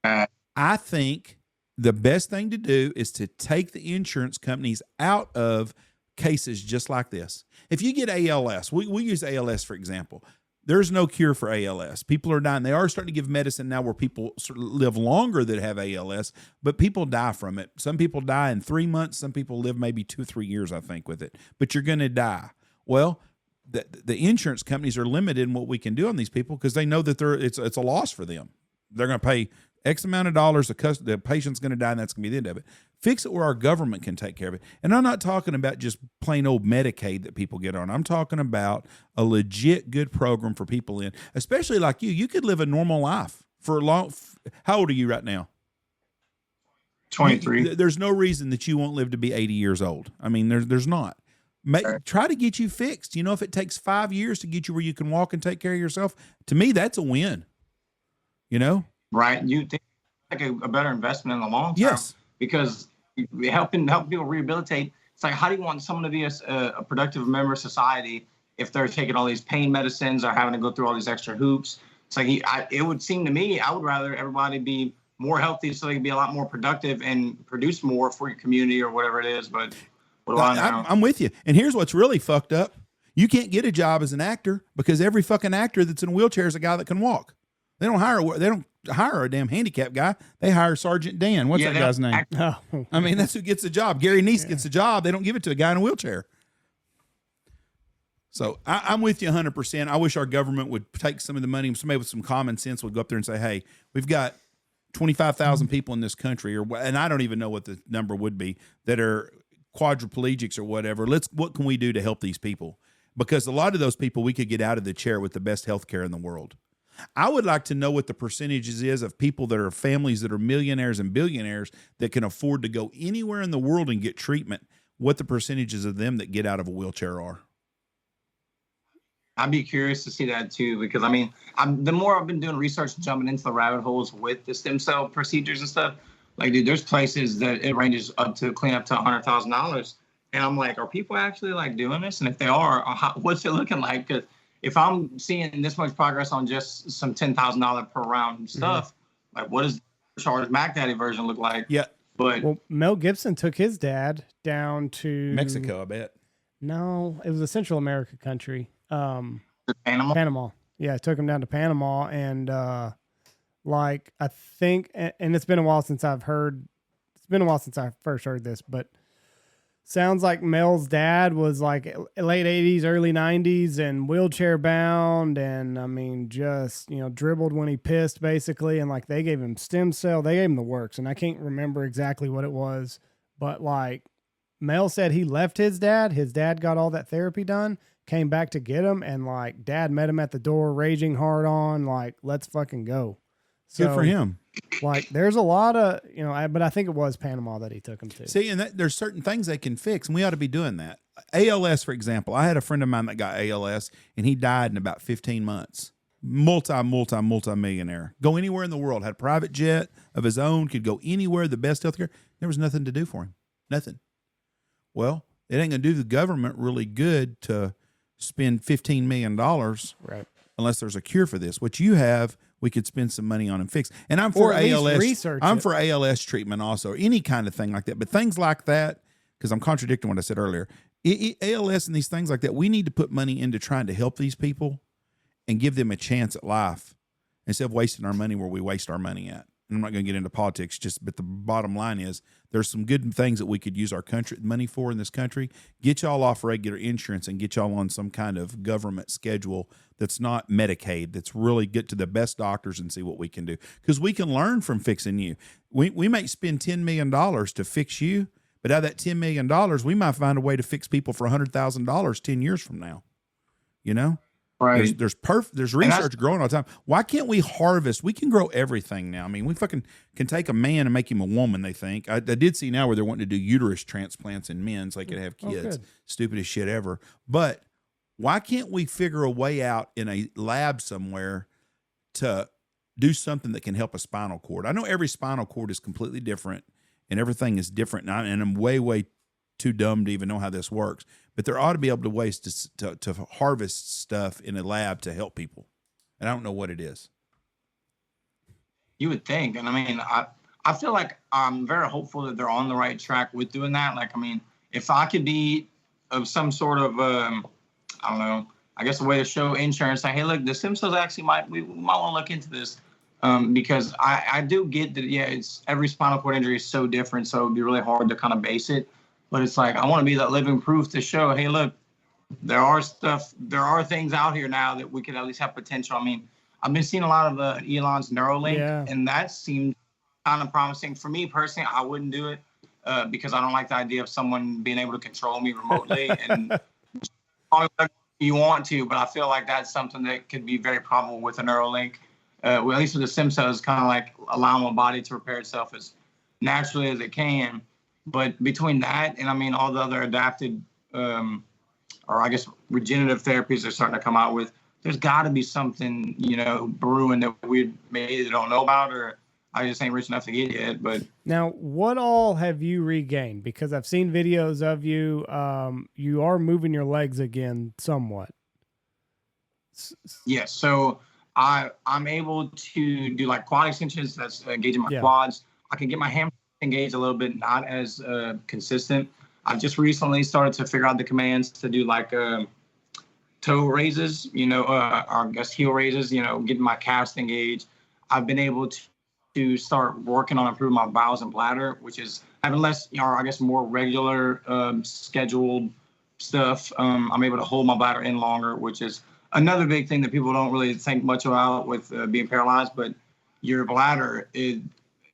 I think the best thing to do is to take the insurance companies out of cases just like this. If you get ALS, we use ALS for example. There's no cure for ALS. People are dying. They are starting to give medicine now where people sort of live longer that have ALS, but people die from it. Some people die in 3 months. Some people live maybe 2 or 3 years, I think, with it. But you're going to die. Well, the insurance companies are limited in what we can do on these people because they know that it's a loss for them. They're going to pay X amount of dollars. The patient's going to die, and that's going to be the end of it. Fix it where our government can take care of it. And I'm not talking about just plain old Medicaid that people get on. I'm talking about a legit good program for people in, especially like you. You could live a normal life for a long. How old are you right now? 23. There's no reason that you won't live to be 80 years old. I mean, there's not. Try to get you fixed. You know, if it takes 5 years to get you where you can walk and take care of yourself, to me, that's a win. You know? Right. You think like a better investment in the long term? Yes. Because helping people rehabilitate. It's like, how do you want someone to be a productive member of society if they're taking all these pain medicines or having to go through all these extra hoops? It's like it would seem to me, I would rather everybody be more healthy so they can be a lot more productive and produce more for your community or whatever it is. But what do I know? I'm with you. And here's what's really fucked up. You can't get a job as an actor because every fucking actor that's in a wheelchair is a guy that can walk. They don't hire a damn handicapped guy. They hire Sergeant Dan. What's that guy's name? I mean, that's who gets the job. Gary Neese gets the job. They don't give it to a guy in a wheelchair. So I'm with you 100%. I wish our government would take some of the money, somebody with some common sense would go up there and say, hey, we've got 25,000 people in this country, and I don't even know what the number would be, that are quadriplegics or whatever. What can we do to help these people? Because a lot of those people we could get out of the chair with the best health care in the world. I would like to know what the percentages is of people that are families that are millionaires and billionaires that can afford to go anywhere in the world and get treatment, what the percentages of them that get out of a wheelchair are. I'd be curious to see that too, because I mean, the more I've been doing research and jumping into the rabbit holes with the stem cell procedures and stuff, like, dude, there's places that it ranges up to clean up to $100,000. And I'm like, are people actually like doing this? And if they are, what's it looking like? Because if I'm seeing this much progress on just some $10,000 per round stuff, like, what does the Charles Mac Daddy version look like? Yeah. But Mel Gibson took his dad down to Mexico, I bet. No, it was a Central America country. Panama. Yeah, I took him down to Panama, and like, I think, and it's been a while since I first heard this, but sounds like Mel's dad was like late 80s, early 90s and wheelchair bound. And I mean, just, dribbled when he pissed basically. And like, they gave him stem cell, they gave him the works. And I can't remember exactly what it was, but like, Mel said he left his dad got all that therapy done, came back to get him. And like, dad met him at the door, raging hard on, like, let's fucking go. So, good for him. Like, there's a lot of, but I think it was Panama that he took him to. See, and there's certain things they can fix, and we ought to be doing that. ALS, for example. I had a friend of mine that got ALS, and he died in about 15 months. Multi-millionaire. Go anywhere in the world. Had a private jet of his own, could go anywhere, the best healthcare. There was nothing to do for him. Nothing. Well, it ain't going to do the government really good to spend $15 million right, unless there's a cure for this. What you have, we could spend some money on and fix. And I'm for ALS. I'm for ALS treatment also, or any kind of thing like that. But things like that, because I'm contradicting what I said earlier, ALS and these things like that, we need to put money into trying to help these people and give them a chance at life instead of wasting our money where we waste our money at. and I'm not going to get into politics, but the bottom line is there's some good things that we could use our country money for in this country. Get y'all off regular insurance and get y'all on some kind of government schedule that's not Medicaid, that's really get to the best doctors and see what we can do. Because we can learn from fixing you. We might spend $10 million to fix you, but out of that $10 million, we might find a way to fix people for $100,000 10 years from now. You know? Right. There's research growing all the time. Why can't we harvest? We can grow everything now. I mean, we fucking can take a man and make him a woman, they think. I did see now where they're wanting to do uterus transplants in men so they could have kids. Stupidest shit ever. But why can't we figure a way out in a lab somewhere to do something that can help a spinal cord? I know every spinal cord is completely different and everything is different. And I'm way too dumb to even know how this works. But there ought to be able to ways to harvest stuff in a lab to help people. And I don't know what it is. You would think. And I mean, I feel like I'm very hopeful that they're on the right track with doing that. Like, I mean, if I could be of some sort of, I don't know, I guess a way to show insurance, like, hey, look, the stem cells actually we might want to look into this. Because I do get that, yeah, it's every spinal cord injury is so different. So it'd be really hard to kind of base it. But it's like, I want to be that living proof to show, hey, look, there are things out here now that we could at least have potential. I mean, I've been seeing a lot of Elon's Neuralink, and that seemed kind of promising. For me personally, I wouldn't do it because I don't like the idea of someone being able to control me remotely. And you want to, but I feel like that's something that could be very probable with a Neuralink. Well, at least with the stem cells, kind of like allowing my body to repair itself as naturally as it can. But between that and, I mean, all the other adapted or I guess regenerative therapies they're starting to come out with, there's got to be something, you know, brewing that we maybe don't know about, or I just ain't rich enough to get yet. But now, what all have you regained? Because I've seen videos of you. You are moving your legs again somewhat. Yes. So I'm able to do like quad extensions. That's engaging my quads. I can get my hamstring engaged a little bit, not as consistent. I've just recently started to figure out the commands to do like toe raises, you know, or I guess heel raises, you know, getting my calves engaged. I've been able to start working on improving my bowels and bladder, which is having less, you know, I guess more regular scheduled stuff. I'm able to hold my bladder in longer, which is another big thing that people don't really think much about with being paralyzed. But your bladder is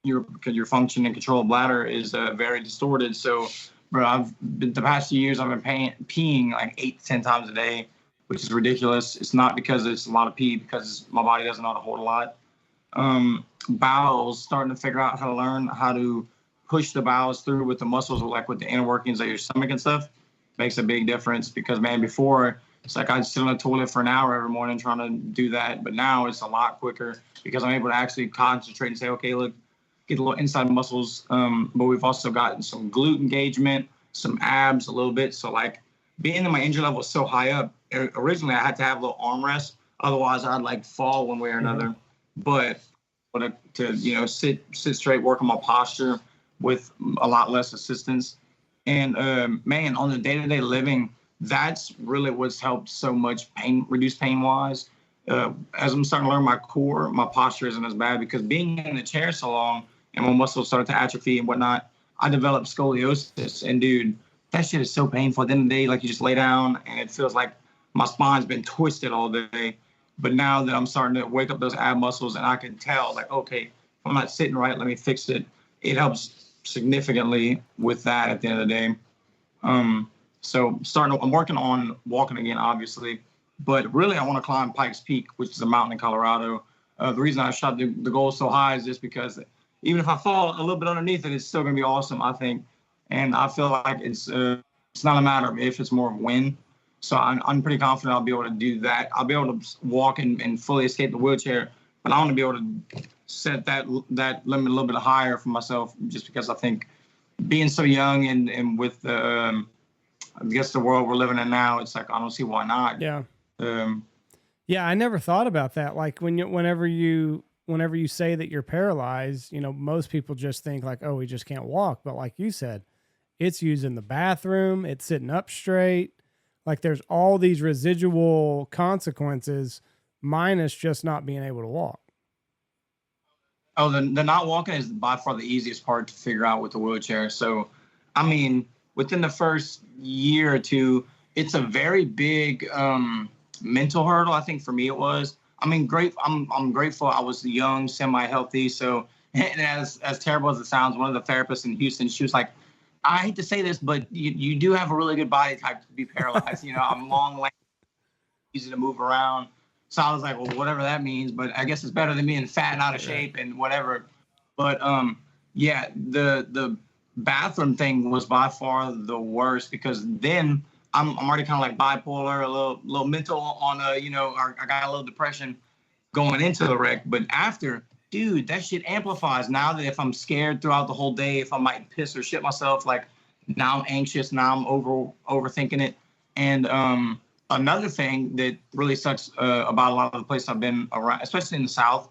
your function and control of bladder is very distorted. So, bro, the past few years I've been peeing like 8 to 10 times a day, which is ridiculous. It's not because it's a lot of pee, because my body doesn't know how to hold a lot. Bowels, starting to figure out how to learn how to push the bowels through with the muscles, like with the inner workings of your stomach and stuff, makes a big difference. Because, man, before it's like I'd sit on the toilet for an hour every morning trying to do that, but now it's a lot quicker because I'm able to actually concentrate and say, okay, look, get a little inside muscles. But we've also gotten some glute engagement, some abs a little bit. So like being that my injury level is so high up, originally I had to have a little armrest. Otherwise I'd like fall one way or another. But to, you know, sit straight, work on my posture with a lot less assistance. And man, on the day-to-day living, that's really what's helped so much reduce pain wise. As I'm starting to learn my core, my posture isn't as bad, because being in the chair so long and my muscles started to atrophy and whatnot, I developed scoliosis. And dude, that shit is so painful. At the end of the day, like, you just lay down and it feels like my spine's been twisted all day. But now that I'm starting to wake up those ab muscles and I can tell, like, okay, if I'm not sitting right, let me fix it. It helps significantly with that at the end of the day. So I'm working on walking again, obviously. But really, I want to climb Pikes Peak, which is a mountain in Colorado. The reason I shot the goal so high is just because even if I fall a little bit underneath it, it's still going to be awesome, I think. And I feel like it's not a matter of if, it's more of when. So I'm pretty confident I'll be able to do that. I'll be able to walk and fully escape the wheelchair. But I want to be able to set that limit a little bit higher for myself, just because I think being so young and with I guess the world we're living in now, it's like I don't see why not. Yeah. Yeah, I never thought about that. Like whenever you say that you're paralyzed, you know, most people just think like, oh, we just can't walk. But like you said, it's using the bathroom, it's sitting up straight. Like there's all these residual consequences minus just not being able to walk. Oh, the not walking is by far the easiest part to figure out with the wheelchair. So, I mean, within the first year or two, it's a very big mental hurdle. I think for me it was. I mean, I'm grateful I was young, semi-healthy. So, and as terrible as it sounds, one of the therapists in Houston, she was like, I hate to say this, but you do have a really good body type to be paralyzed. I'm long, easy to move around. So I was like, well, whatever that means, but I guess it's better than being fat and out of shape and whatever. But yeah, the bathroom thing was by far the worst because then I'm already kind of like bipolar, a little mental on I got a little depression going into the wreck. But after, dude, that shit amplifies. Now that if I'm scared throughout the whole day, if I might piss or shit myself, like now I'm anxious, now I'm overthinking it. And another thing that really sucks about a lot of the places I've been around, especially in the South,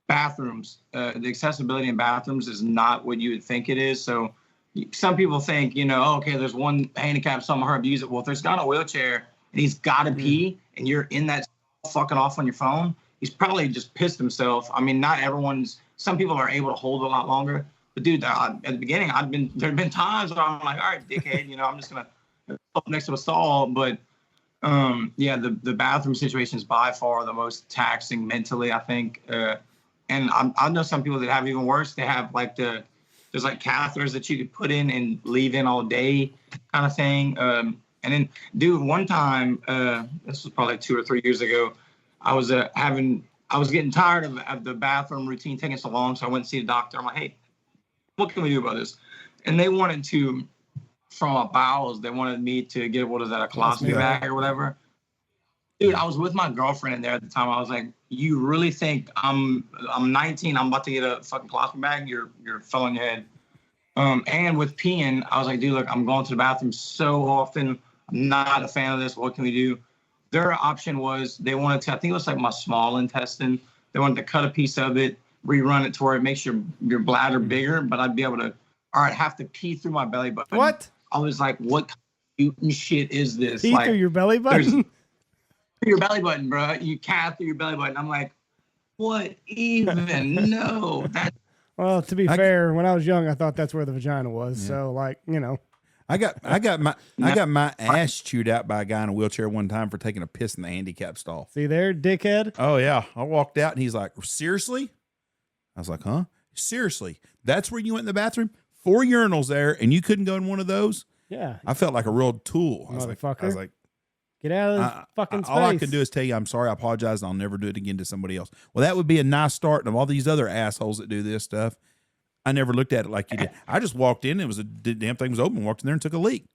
bathrooms. The accessibility in bathrooms is not what you would think it is. So some people think, okay, there's one handicapped, some are abuse it. Well, if there's not a wheelchair and he's got to pee and you're in that fucking off on your phone, he's probably just pissed himself. I mean, not everyone's, some people are able to hold a lot longer. But dude, at the beginning, there've been times where I'm like, all right, dickhead, I'm just going to up next to a stall. But yeah, the bathroom situation is by far the most taxing mentally, I think. And I know some people that have even worse. They have there's like catheters that you could put in and leave in all day kind of thing. And then, dude, one time, this was probably 2 or 3 years ago, I was getting tired of the bathroom routine taking so long. So I went to see the doctor. I'm like, hey, what can we do about this? And they wanted to, from my bowels, they wanted me to get, what is that, a colostomy bag or whatever. Dude, I was with my girlfriend in there at the time. I was like, you really think I'm 19, I'm about to get a fucking colostomy bag? You're filling your head. And with peeing, I was like, dude, look, I'm going to the bathroom so often. I'm not a fan of this. What can we do? Their option was they wanted to, I think it was like my small intestine. They wanted to cut a piece of it, rerun it to where it makes your bladder bigger, but I'd be able to, have to pee through my belly button. What? I was like, what kind of mutant shit is this? Pee through your belly button? Your belly button, bro. You cat through your belly button. I'm like, what even? No. Well, to be fair, when I was young, I thought that's where the vagina was. Yeah. So, I got my ass chewed out by a guy in a wheelchair one time for taking a piss in the handicap stall. See there, dickhead? Oh yeah. I walked out and he's like, seriously? I was like, huh? Seriously? That's where you went in the bathroom? 4 urinals there and you couldn't go in one of those? Yeah. I felt like a real tool. I was like, get out of this fucking space. All I can do is tell you, I'm sorry, I apologize, and I'll never do it again to somebody else. Well, that would be a nice start. And of all these other assholes that do this stuff, I never looked at it like you did. I just walked in, the damn thing was open, walked in there and took a leak.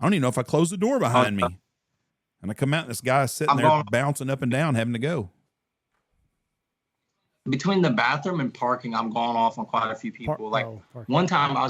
I don't even know if I closed the door behind me. And I come out and this guy's sitting there bouncing up and down, having to go. Between the bathroom and parking, I'm going off on quite a few people. One time I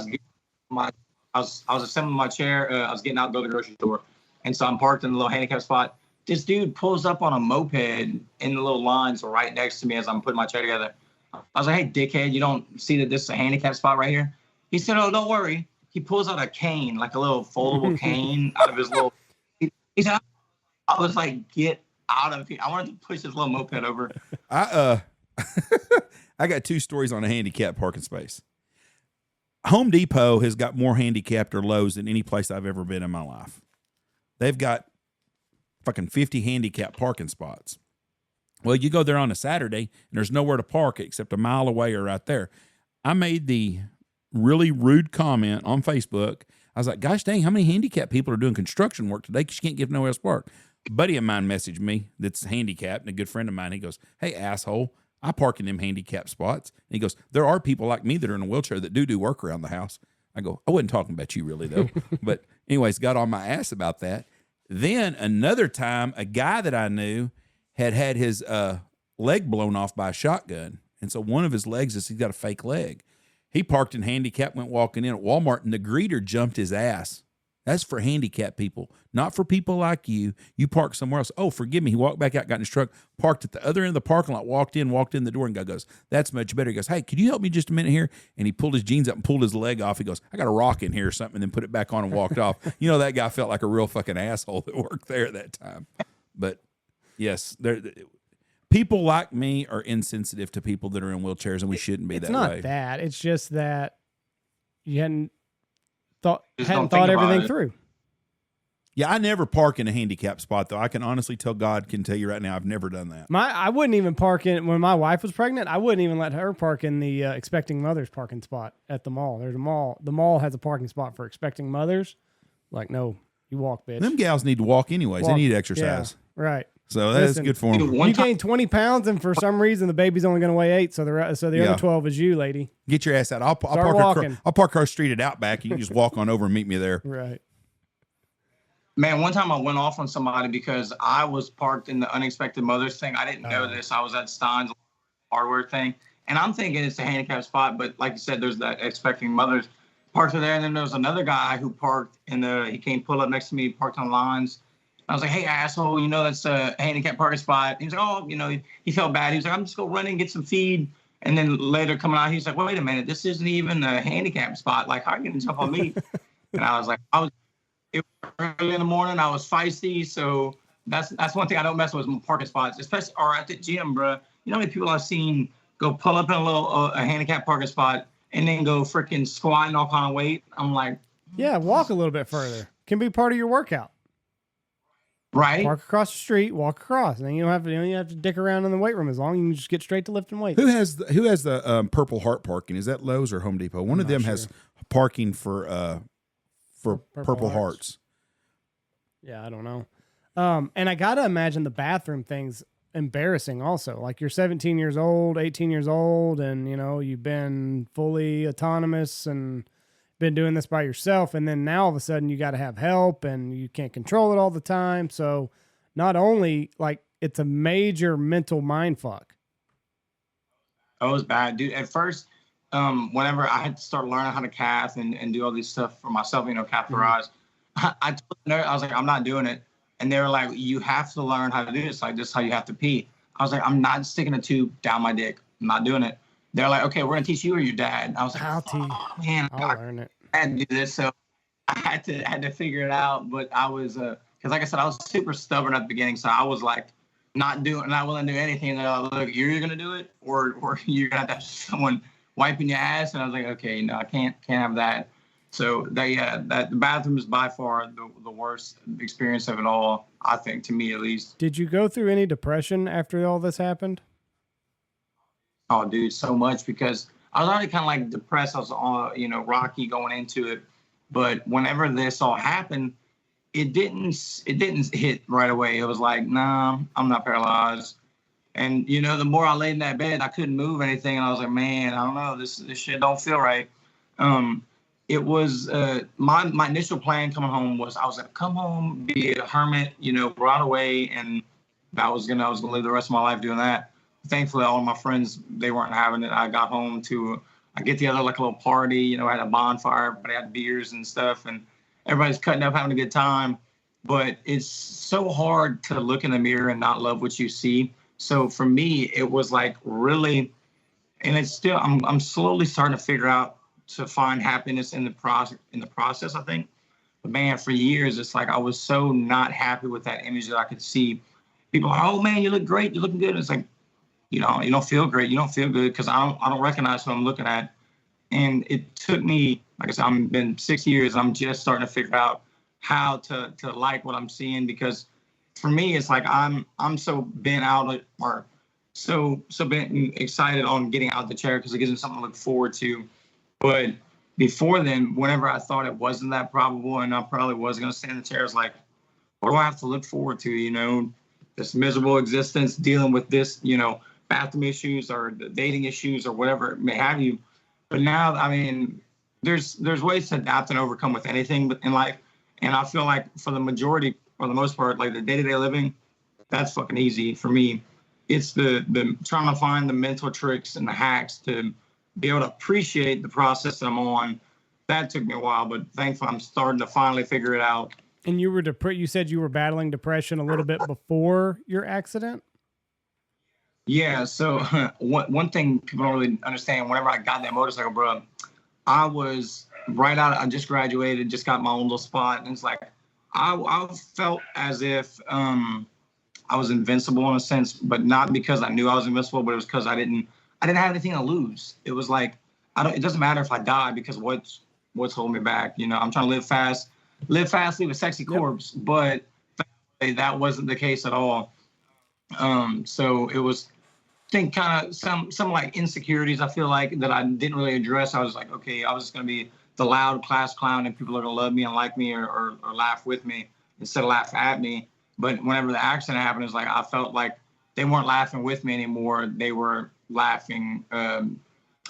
was assembling my chair. I was getting out to go to the grocery store. And so I'm parked in a little handicap spot. This dude pulls up on a moped in the little lines right next to me as I'm putting my chair together. I was like, hey, dickhead, you don't see that this is a handicap spot right here? He said, oh, don't worry. He pulls out a cane, like a little foldable cane out of his little... He said, I was like, get out of here. I wanted to push this little moped over. I got 2 stories on a handicap parking space. Home Depot has got more handicapped or Lowe's than any place I've ever been in my life. They've got fucking 50 handicap parking spots. Well, you go there on a Saturday and there's nowhere to park except a mile away or right there. I made the really rude comment on Facebook. I was like, gosh dang, how many handicapped people are doing construction work today because you can't get nowhere else to park? A buddy of mine messaged me that's handicapped and a good friend of mine. He goes, hey, asshole, I park in them handicap spots. And he goes, there are people like me that are in a wheelchair that do work around the house. I go, I wasn't talking about you really though. But anyways, got on my ass about that. Then another time, a guy that I knew had his leg blown off by a shotgun. And so one of his legs he's got a fake leg. He parked in handicap, went walking in at Walmart, and the greeter jumped his ass. That's for handicapped people, not for people like you. You park somewhere else. Oh, forgive me. He walked back out, got in his truck, parked at the other end of the parking lot, walked in the door, and goes, that's much better. He goes, hey, could you help me just a minute here? And he pulled his jeans up and pulled his leg off. He goes, I got a rock in here or something, and then put it back on and walked off. You know, that guy felt like a real fucking asshole that worked there at that time. But yes, people like me are insensitive to people that are in wheelchairs, and we shouldn't be that way. It's not that. It's just that you hadn't thought Just everything through. Yeah, I never park in a handicap spot, though. I can honestly tell God can tell you right now I've never done that. I wouldn't even park in, when my wife was pregnant, I wouldn't even let her park in the expecting mothers parking spot at the mall. There's a mall. The mall has a parking spot for expecting mothers. Like, no, you walk, bitch. Them gals need to walk anyways. They need exercise. Yeah, right. So that's good for them. You gain 20 pounds, and for some reason, the baby's only going to weigh 8, so the other 12 is you, lady. Get your ass out. I'll park our street at Outback. You can just walk on over and meet me there. Right. Man, one time I went off on somebody because I was parked in the unexpected mothers thing. I didn't know this. I was at Stein's hardware thing, and I'm thinking it's a handicap spot. But like you said, there's that expecting mothers parked there, and then there was another guy who parked he came pull up next to me, parked on lines. I was like, "Hey, asshole, you know that's a handicap parking spot." He's like, "Oh, he felt bad." He was like, "I'm just gonna run in and get some feed." And then later coming out, he's like, "Wait a minute, this isn't even a handicap spot. Like, how are you gonna jump on me?" And I was like, It was early in the morning. I was feisty, so that's one thing I don't mess with parking spots, especially or at the gym, bro. You know how many people I've seen go pull up in a handicap parking spot and then go freaking squatting all kind of weight? I'm like, yeah, walk a little bit further. Can be part of your workout. Right. Park across the street, walk across, and then you don't have to dick around in the weight room as long. You can just get straight to lifting weights. Who has the Purple Heart parking? Is that Lowe's or Home Depot? One of them has parking for Purple Hearts. Yeah, I don't know. And I gotta imagine the bathroom thing's embarrassing also. Like, you're 17 years old, 18 years old, and you've been fully autonomous and been doing this by yourself, and then now all of a sudden you got to have help and you can't control it all the time. So not only, like, it's a major mental mind fuck. Oh, it was bad, dude. At first, whenever I had to start learning how to cath and do all this stuff for myself, catheterize, I told the nurse, I was like, I'm not doing it. And they were like, you have to learn how to do this. Like, this is how you have to pee. I was like, I'm not sticking a tube down my dick. I'm not doing it. They're like, okay, we're going to teach you or your dad. And I was like, man, I'll learn it. I had to do this. So I had to figure it out. But I was, because like I said, I was super stubborn at the beginning. So I was like, not willing to do anything. And they're like, look, you're going to do it or you're going to have someone wiping your ass. And I was like, okay, no, I can't have that. So that the bathroom is by far the worst experience of it all, I think, to me at least. Did you go through any depression after all this happened? Oh, dude, so much, because I was already kind of like depressed. I was rocky going into it. But whenever this all happened, it didn't hit right away. It was like, nah, I'm not paralyzed. And, the more I laid in that bed, I couldn't move anything. And I was like, man, I don't know, this shit don't feel right. It was my initial plan coming home was I was going to come home, be a hermit, right away. And I was going to live the rest of my life doing that. Thankfully, all of my friends, they weren't having it. I got home I get together like a little party, I had a bonfire, everybody had beers and stuff, and everybody's cutting up, having a good time. But it's so hard to look in the mirror and not love what you see. So for me, it was like really, and it's still, I'm slowly starting to figure out to find happiness in the process, I think. But man, for years, it's like I was so not happy with that image that I could see. People are, oh man, you look great, you're looking good. And it's like, you don't feel great. You don't feel good because I don't recognize who I'm looking at. And it took me, like I said, I've been 6 years. I'm just starting to figure out how to like what I'm seeing, because for me, it's like I'm so bent out or so bent and excited on getting out of the chair because it gives me something to look forward to. But before then, whenever I thought it wasn't that probable and I probably was going to stay in the chair, it's like, what do I have to look forward to? This miserable existence, dealing with this, bathroom issues or the dating issues or whatever it may have you. But now, I mean, there's ways to adapt and overcome with anything in life. And I feel like for the majority, for the most part, like the day-to-day living, that's fucking easy for me. It's the trying to find the mental tricks and the hacks to be able to appreciate the process that I'm on. That took me a while, but thankfully I'm starting to finally figure it out. And you were you said you were battling depression a little bit before your accident? Yeah, so one thing people don't really understand, whenever I got that motorcycle, bro, I was right out, I just graduated, just got my own little spot, and it's like, I felt as if I I was invincible in a sense, but not because I knew I was invincible, but it was because I didn't have anything to lose. It was like, it doesn't matter if I die, because what's holding me back? You know, I'm trying to live fast, leave a sexy corpse, but that wasn't the case at all. So it was, I think, kind of some like insecurities, I feel like, that I didn't really address. I was like, okay, I was just going to be the loud class clown and people are going to love me and like me or laugh with me instead of laugh at me. But whenever the accident happened, it's like I felt like they weren't laughing with me anymore. They were laughing, or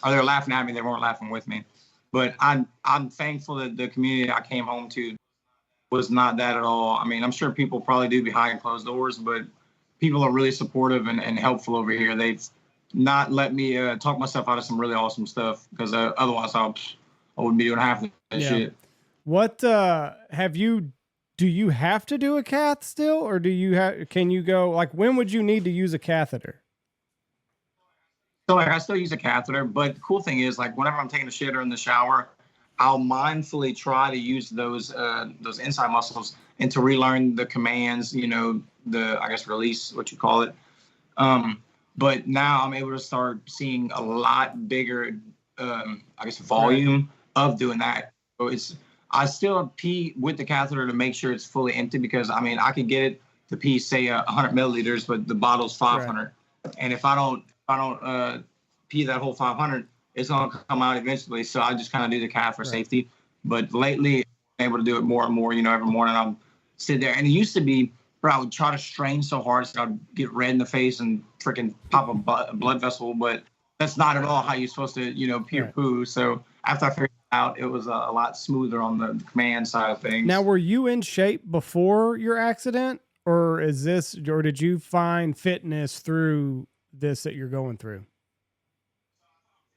they were laughing at me. They weren't laughing with me. But I'm thankful that the community I came home to was not that at all. I mean, I'm sure people probably do behind closed doors, but people are really supportive and helpful over here. They've not let me talk myself out of some really awesome stuff, because otherwise I wouldn't be doing half of that shit. What do you have to do a cath still, or can you go, like, when would you need to use a catheter? So like I still use a catheter, but the cool thing is, like, whenever I'm taking a shit or in the shower, I'll mindfully try to use those inside muscles and to relearn the commands, you know, I guess release, what you call it. But now I'm able to start seeing a lot bigger, I guess, volume of doing that. So I still pee with the catheter to make sure it's fully empty, because I mean, I could get it to pee, say 100 milliliters, but the bottle's 500. Right. And if I don't pee that whole 500, it's going to come out eventually. So I just kind of do the cath for safety. But lately, I'm able to do it more and more. You know, every morning I'm sit there. And it used to be where I would try to strain so hard so I'd get red in the face and freaking pop a blood vessel. But that's not at all how you're supposed to, you know, pee or poo. So after I figured it out, it was a lot smoother on the command side of things. Now, were you in shape before your accident? Or did you find fitness through this that you're going through?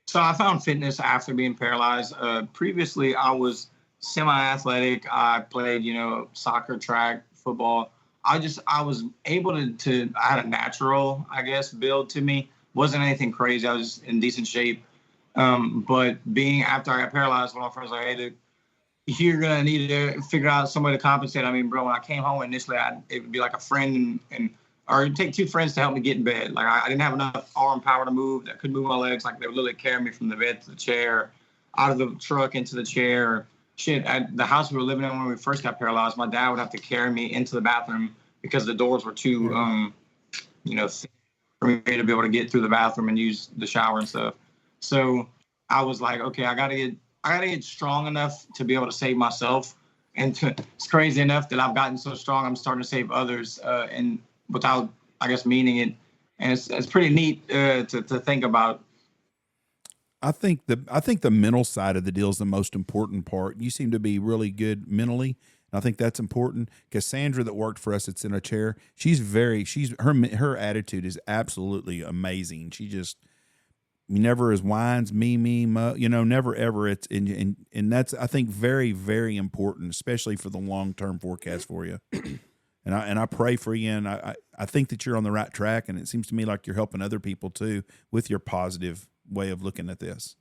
So I found fitness after being paralyzed. Previously, I was semi-athletic. I played, you know, soccer, track, football. I was able to I had a natural, I guess, build to me. Wasn't anything crazy. I was in decent shape. But after I got paralyzed, when I first like, hey, dude, you're going to need to figure out somebody to compensate. I mean, bro, when I came home initially, it would be like a friend or it'd take two friends to help me get in bed. Like I didn't have enough arm power to move. I couldn't move my legs. Like they would literally carry me from the bed to the chair, out of the truck into the chair. Shit, at the house we were living in when we first got paralyzed, my dad would have to carry me into the bathroom because the doors were too, you know, thick for me to be able to get through the bathroom and use the shower and stuff. So I was like, okay, I gotta get strong enough to be able to save myself. And it's crazy enough that I've gotten so strong, I'm starting to save others, and without, I guess, meaning it. And it's pretty neat to think about. I think the mental side of the deal is the most important part. You seem to be really good mentally. And I think that's important, because Sandra that worked for us, that's in a chair, her attitude is absolutely amazing. She just never is whines, me, you know, never ever. It's and that's, I think, very, very important, especially for the long-term forecast for you. And I pray for you, and I think that you're on the right track, and it seems to me like you're helping other people too with your positive way of looking at this.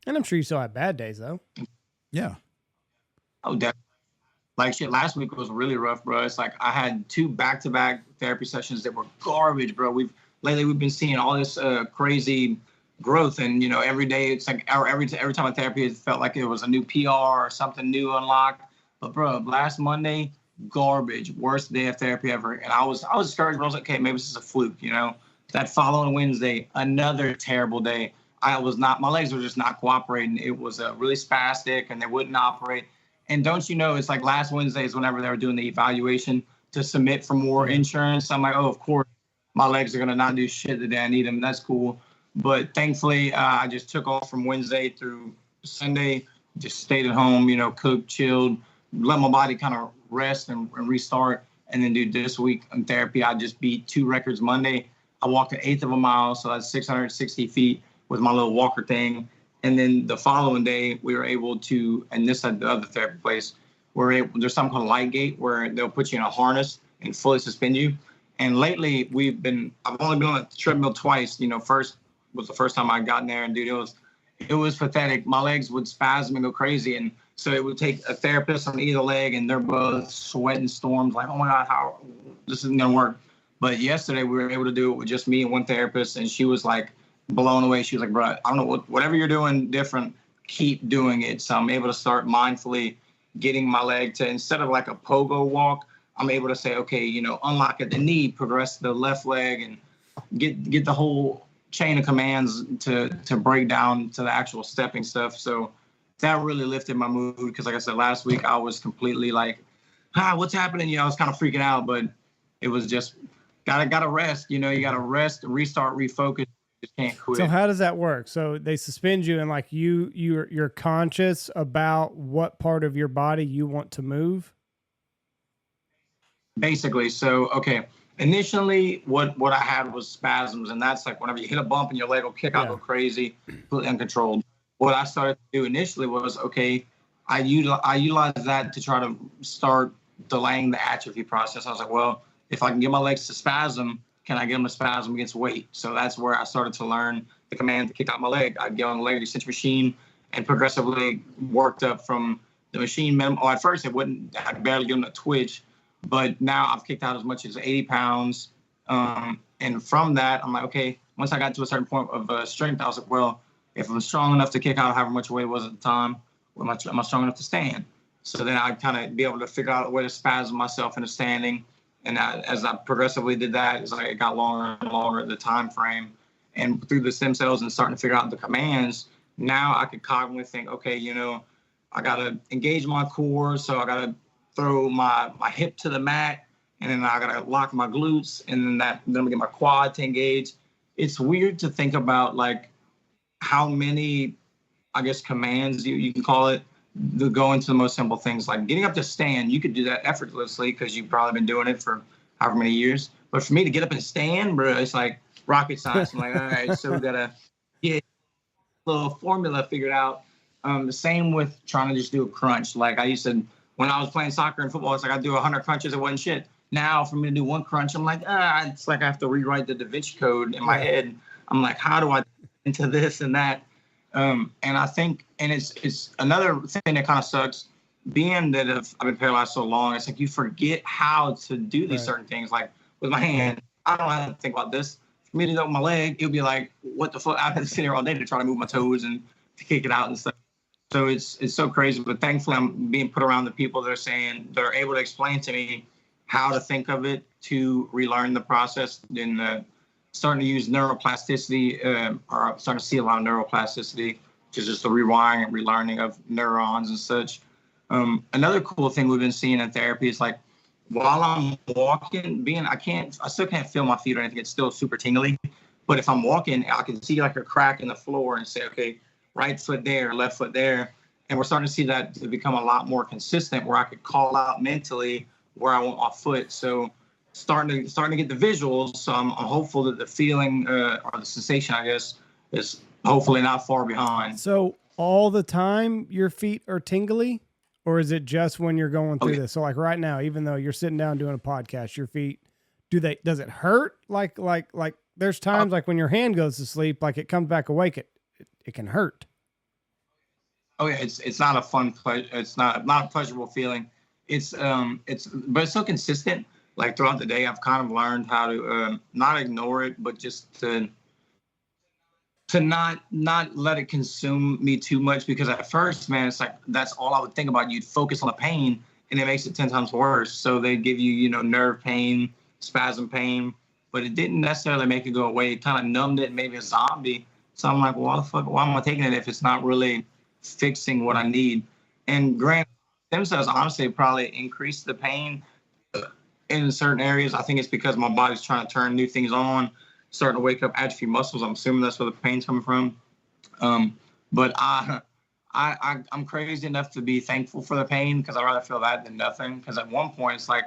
And I'm sure you still have bad days, though. Yeah. Oh, definitely. Like shit, last week was really rough, bro. It's like I had 2 back-to-back therapy sessions that were garbage, bro. Lately we've been seeing all this crazy growth, and you know, every day it's like every time I therapy, it felt like it was a new PR or something new unlocked. But bro, last Monday, garbage, worst day of therapy ever. And I was discouraged, but I was like, okay, maybe this is a fluke, you know. That following Wednesday, another terrible day. My legs were just not cooperating. It was really spastic, and they wouldn't operate. And don't you know, it's like last Wednesday is whenever they were doing the evaluation to submit for more insurance. I'm like, oh, of course, my legs are going to not do shit the day I need them. That's cool. But thankfully, I just took off from Wednesday through Sunday, just stayed at home, you know, cooked, chilled, let my body kind of rest and restart. And then this week in therapy, I just beat 2 records Monday. I walked 1/8 of a mile, so that's 660 feet with my little walker thing. And then the following day, we were able to, and this at the other therapy place, there's something called light gate where they'll put you in a harness and fully suspend you. And lately, I've only been on the treadmill twice. You know, first was the first time I got in there, and dude, it was pathetic. My legs would spasm and go crazy, and so it would take a therapist on either leg, and they're both sweating storms, like, oh my God, how this isn't gonna work. But yesterday we were able to do it with just me and one therapist, and she was like blown away. She was like, bro, I don't know, whatever you're doing different, keep doing it. So I'm able to start mindfully getting my leg to, instead of like a pogo walk, I'm able to say, okay, you know, unlock at the knee, progress to the left leg, and get the whole chain of commands to break down to the actual stepping stuff. So that really lifted my mood, because like I said, last week I was completely like, what's happening? You know, I was kind of freaking out, but it was just gotta rest. You know, you gotta rest, restart, refocus. You just can't quit. So how does that work? So they suspend you, and like you're conscious about what part of your body you want to move? Basically. So, okay. Initially, what I had was spasms, and that's like whenever you hit a bump and your leg will kick out, go crazy, completely uncontrolled. What I started to do initially was, okay, I utilized that to try to start delaying the atrophy process. I was like, well, if I can get my legs to spasm, can I get them to spasm against weight? So that's where I started to learn the command to kick out my leg. I'd get on the leg extension machine and progressively worked up from the machine minimum. Oh, at first I could barely give them a twitch. But now I've kicked out as much as 80 pounds. And from that, I'm like, okay, once I got to a certain point of strength, I was like, well, if I'm strong enough to kick out however much weight it was at the time, am I strong enough to stand? So then I'd kind of be able to figure out a way to spasm myself into standing. And as I progressively did that, it's like it got longer and longer, the time frame. And through the stem cells and starting to figure out the commands, now I could cognitively think, okay, you know, I got to engage my core, so I got to throw my hip to the mat, and then I gotta lock my glutes, and then I'm gonna get my quad to engage. It's weird to think about like how many, I guess, commands you can call it, that go into the most simple things. Like getting up to stand, you could do that effortlessly because you've probably been doing it for however many years. But for me to get up and stand, bro, it's like rocket science. I'm like, all right, so we gotta get a little formula figured out. The same with trying to just do a crunch. Like I used to, when I was playing soccer and football, it's like I'd do 100 crunches, it wasn't shit. Now, for me to do one crunch, I'm like, it's like I have to rewrite the Da Vinci Code in my head. I'm like, how do I into this and that? And I think, and it's another thing that kind of sucks, being that I've been paralyzed so long, it's like you forget how to do these certain things. Like with my hand, I don't have to think about this. For me to do with my leg, it would be like, what the fuck? I've had to sit here all day to try to move my toes and to kick it out and stuff. So it's so crazy, but thankfully I'm being put around the people that are saying, they're able to explain to me how to think of it, to relearn the process, and starting to use neuroplasticity, or starting to see a lot of neuroplasticity, which is just the rewiring and relearning of neurons and such. Another cool thing we've been seeing in therapy is like, while I'm walking, I still can't feel my feet or anything. It's still super tingly, but if I'm walking, I can see like a crack in the floor and say, okay, right foot there, left foot there. And we're starting to see that to become a lot more consistent, where I could call out mentally where I want my foot. So starting to get the visuals. So I'm hopeful that the feeling or the sensation, I guess, is hopefully not far behind. So all the time your feet are tingly, or is it just when you're going through this? So like right now, even though you're sitting down doing a podcast, your feet, does it hurt? Like there's times like when your hand goes to sleep, like it comes back awake, it can hurt. Oh yeah, it's not a fun pleasure. It's not a pleasurable feeling. But it's so consistent. Like throughout the day, I've kind of learned how to not ignore it, but just to not let it consume me too much. Because at first, man, it's like that's all I would think about. You'd focus on the pain, and it makes it 10 times worse. So they give you, nerve pain, spasm pain, but it didn't necessarily make it go away. It kind of numbed it, maybe a zombie. So I'm like, well, why am I taking it if it's not really fixing what I need? And granted, stem cells honestly probably increase the pain in certain areas. I think it's because my body's trying to turn new things on, starting to wake up atrophy muscles. I'm assuming that's where the pain's coming from. But I'm crazy enough to be thankful for the pain, because I'd rather feel that than nothing. Because at one point, it's like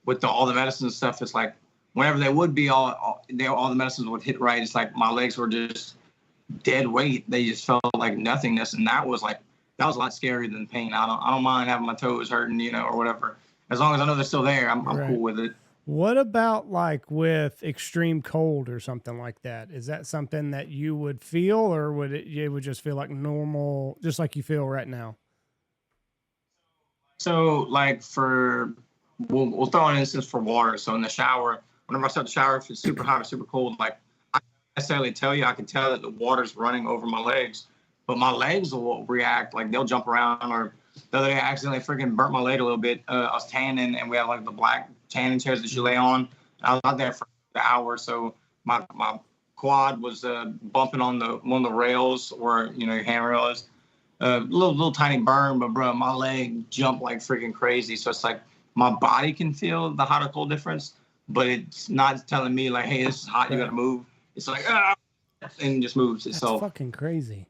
with all the medicine and stuff, it's like whenever they would be all the medicines would hit right, it's like my legs were just dead weight. They just felt like nothingness, and that was a lot scarier than pain. I don't mind having my toes hurting, or whatever. As long as I know they're still there, I'm right. cool with it. What about like with extreme cold or something like that? Is that something that you would feel, or would it would just feel like normal, just like you feel right now? So like we'll throw an instance for water. So in the shower, whenever I start to shower, if it's super hot or super cold, like I can't necessarily tell you, I can tell that the water's running over my legs, but my legs will react, like they'll jump around. Or the other day, I accidentally freaking burnt my leg a little bit. I was tanning, and we have like the black tanning chairs that you lay on. I was out there for an hour, so my quad was bumping on one of the rails where your handrail is. Little tiny burn, but bro, my leg jumped like freaking crazy. So it's like my body can feel the hot or cold difference, but it's not telling me like, hey, this is hot, you gotta move. It's like, and it just moves itself. That's fucking crazy.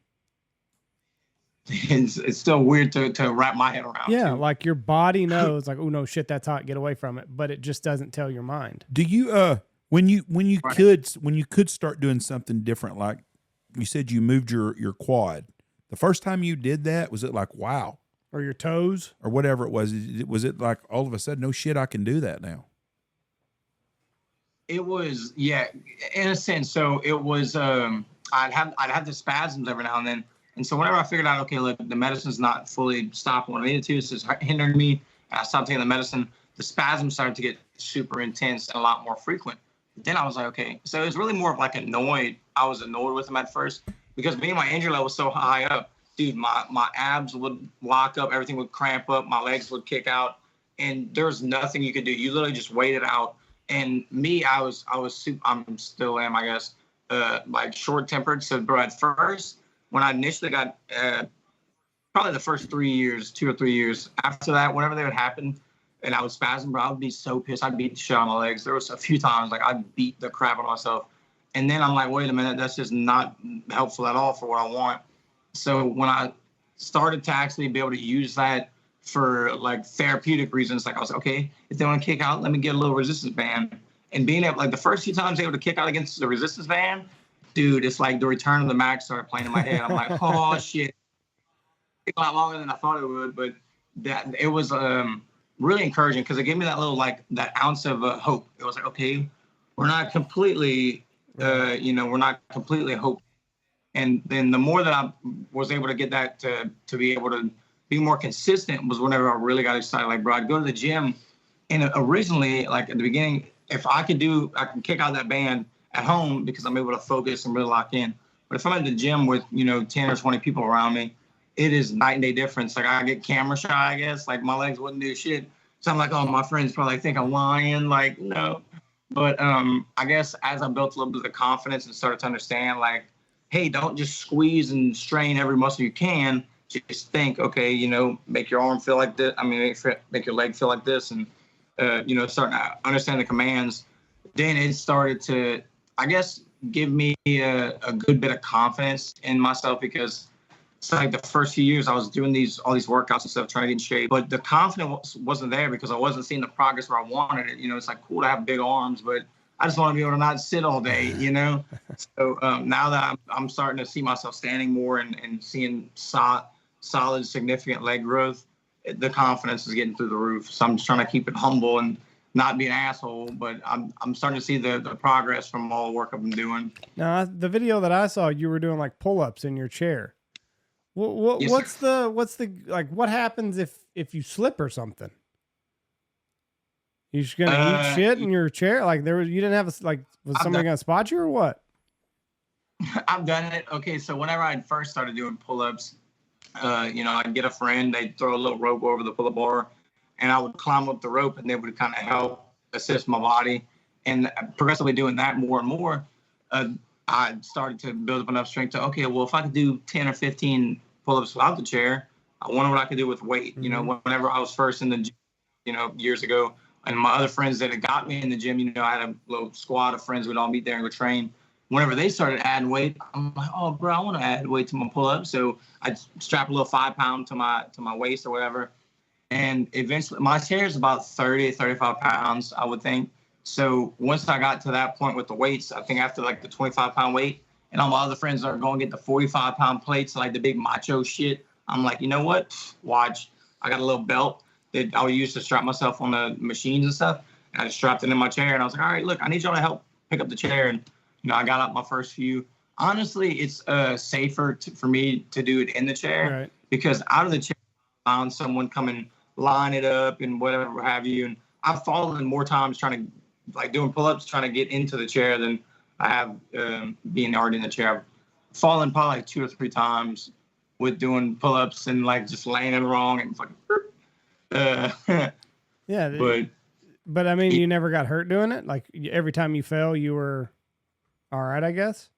It's still weird to wrap my head around. Yeah, too. like your body knows, like, oh no, shit, that's hot, get away from it, but it just doesn't tell your mind. Do you when you could start doing something different, like you said you moved your quad, the first time you did that, was it like, wow? Or your toes? Or whatever it was. Was it like all of a sudden, no shit, I can do that now? It was, yeah, in a sense. So it was, I'd have the spasms every now and then. And so whenever I figured out, okay, look, the medicine's not fully stopping what I needed to, it's just hindering me, and I stopped taking the medicine, the spasms started to get super intense and a lot more frequent. Then I was like, okay. So it was really more of like annoyed. I was annoyed with them at first because being my injury level was so high up, dude, my abs would lock up, everything would cramp up, my legs would kick out, and there was nothing you could do. You literally just wait it out. And me, I'm still am, I guess, like short-tempered. So, bro, at first, when I initially got, probably the first 3 years, 2 or 3 years, after that, whenever they would happen, and I would spasm, bro, I would be so pissed. I'd beat the shit out of my legs. There was a few times, like, I'd beat the crap out of myself. And then I'm like, wait a minute, that's just not helpful at all for what I want. So when I started to actually be able to use that for like therapeutic reasons, like I was like, okay, if they want to kick out, let me get a little resistance band. And being able, like the first few times able to kick out against the resistance band, dude, it's like the return of the Mac started playing in my head. I'm like, oh shit, it took a lot longer than I thought it would, but that it was really encouraging because it gave me that little like that ounce of hope. It was like, okay, we're not completely, we're not completely hope. And then the more that I was able to get that to be able to be more consistent was whenever I really got excited. Like, bro, I'd go to the gym, and originally, like at the beginning, if I can kick out that band at home because I'm able to focus and really lock in. But if I'm at the gym with 10 or 20 people around me, it is night and day difference. Like I get camera shy, I guess. Like my legs wouldn't do shit. So I'm like, oh, my friends probably think I'm lying. Like, no. But I guess as I built a little bit of confidence and started to understand, like, hey, don't just squeeze and strain every muscle you can. Just think, okay, make your arm feel like this. I mean, make your leg feel like this, and starting to understand the commands. Then it started to, I guess, give me a good bit of confidence in myself because it's like the first few years I was doing all these workouts and stuff, trying to get in shape, but the confidence wasn't there because I wasn't seeing the progress where I wanted it. It's like cool to have big arms, but I just want to be able to not sit all day, So now that I'm starting to see myself standing more and seeing solid, significant leg growth, the confidence is getting through the roof. So I'm just trying to keep it humble and not be an asshole, but I'm starting to see the progress from all the work I've been doing. Now, the video that I saw, you were doing like pull-ups in your chair. Yes, what's the like? What happens if you slip or something? You just gonna eat shit in your chair? Like you didn't have was somebody gonna spot you or what? I've done it. Okay, so whenever I first started doing pull-ups, I'd get a friend, they'd throw a little rope over the pull-up bar, and I would climb up the rope, and they would kind of help assist my body. And progressively doing that more and more, I started to build up enough strength to, okay, well, if I could do 10 or 15 pull-ups without the chair, I wonder what I could do with weight. Mm-hmm. Whenever I was first in the gym, years ago, and my other friends that had got me in the gym, I had a little squad of friends. We'd all meet there and go train. Whenever they started adding weight, I'm like, oh, bro, I want to add weight to my pull-up. So I'd strap a little 5-pound to my waist or whatever. And eventually, my chair is about 30, 35 pounds, I would think. So once I got to that point with the weights, I think after like the 25-pound weight, and all my other friends are going to get the 45-pound plates, like the big macho shit, I'm like, you know what? Watch. I got a little belt that I would use to strap myself on the machines and stuff. And I just strapped it in my chair, and I was like, all right, look, I need y'all to help pick up the chair. And, I got up my first few. Honestly, it's safer for me to do it in the chair, right? Because out of the chair, I found someone come and line it up and whatever have you. And I've fallen more times trying to like doing pull-ups, trying to get into the chair than I have being already in the chair. I've fallen probably like 2 or 3 times with doing pull-ups and like just landing wrong and fucking. Yeah, but I mean, you never got hurt doing it. Like every time you fell, you were all right, I guess.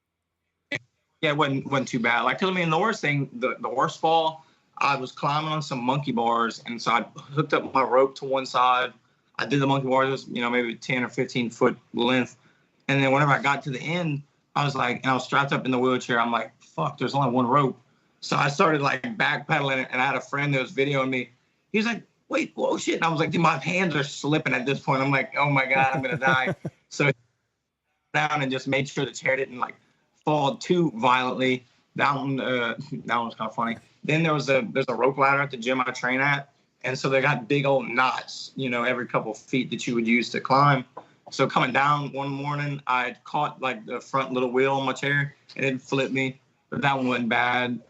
Yeah, it wasn't too bad. Like, 'cause I mean, the worst thing, the worst fall, I was climbing on some monkey bars, and so I hooked up my rope to one side. I did the monkey bars, maybe 10 or 15 foot length, and then whenever I got to the end, I was like, and I was strapped up in the wheelchair. I'm like, fuck, there's only one rope. So I started like backpedaling, and I had a friend that was videoing me. He's like, wait, whoa, shit. And I was like, dude, my hands are slipping at this point. I'm like, oh my God, I'm gonna die. So down and just made sure the chair didn't like fall too violently. That one was kind of funny. Then there's a rope ladder at the gym I train at, and so they got big old knots, every couple feet that you would use to climb. So coming down one morning, I caught like the front little wheel on my chair, and it flipped me. But that one wasn't bad.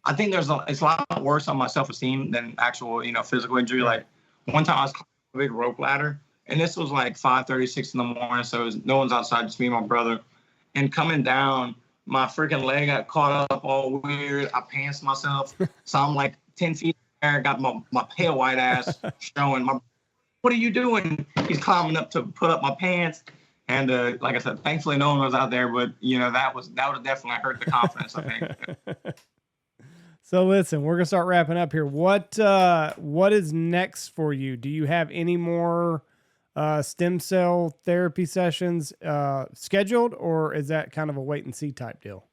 I think it's a lot worse on my self-esteem than actual, physical injury. Like one time I was climbing a big rope ladder, and this was like 5:36 in the morning, so no one's outside, just me and my brother. And coming down, my freaking leg got caught up all weird. I pantsed myself. So I'm like 10 feet in the air, got my pale white ass showing. What are you doing? He's climbing up to put up my pants. And like I said, thankfully no one was out there, but that would have definitely hurt the confidence, I think. So listen, we're gonna start wrapping up here. What is next for you? Do you have any more stem cell therapy sessions scheduled, or is that kind of a wait and see type deal?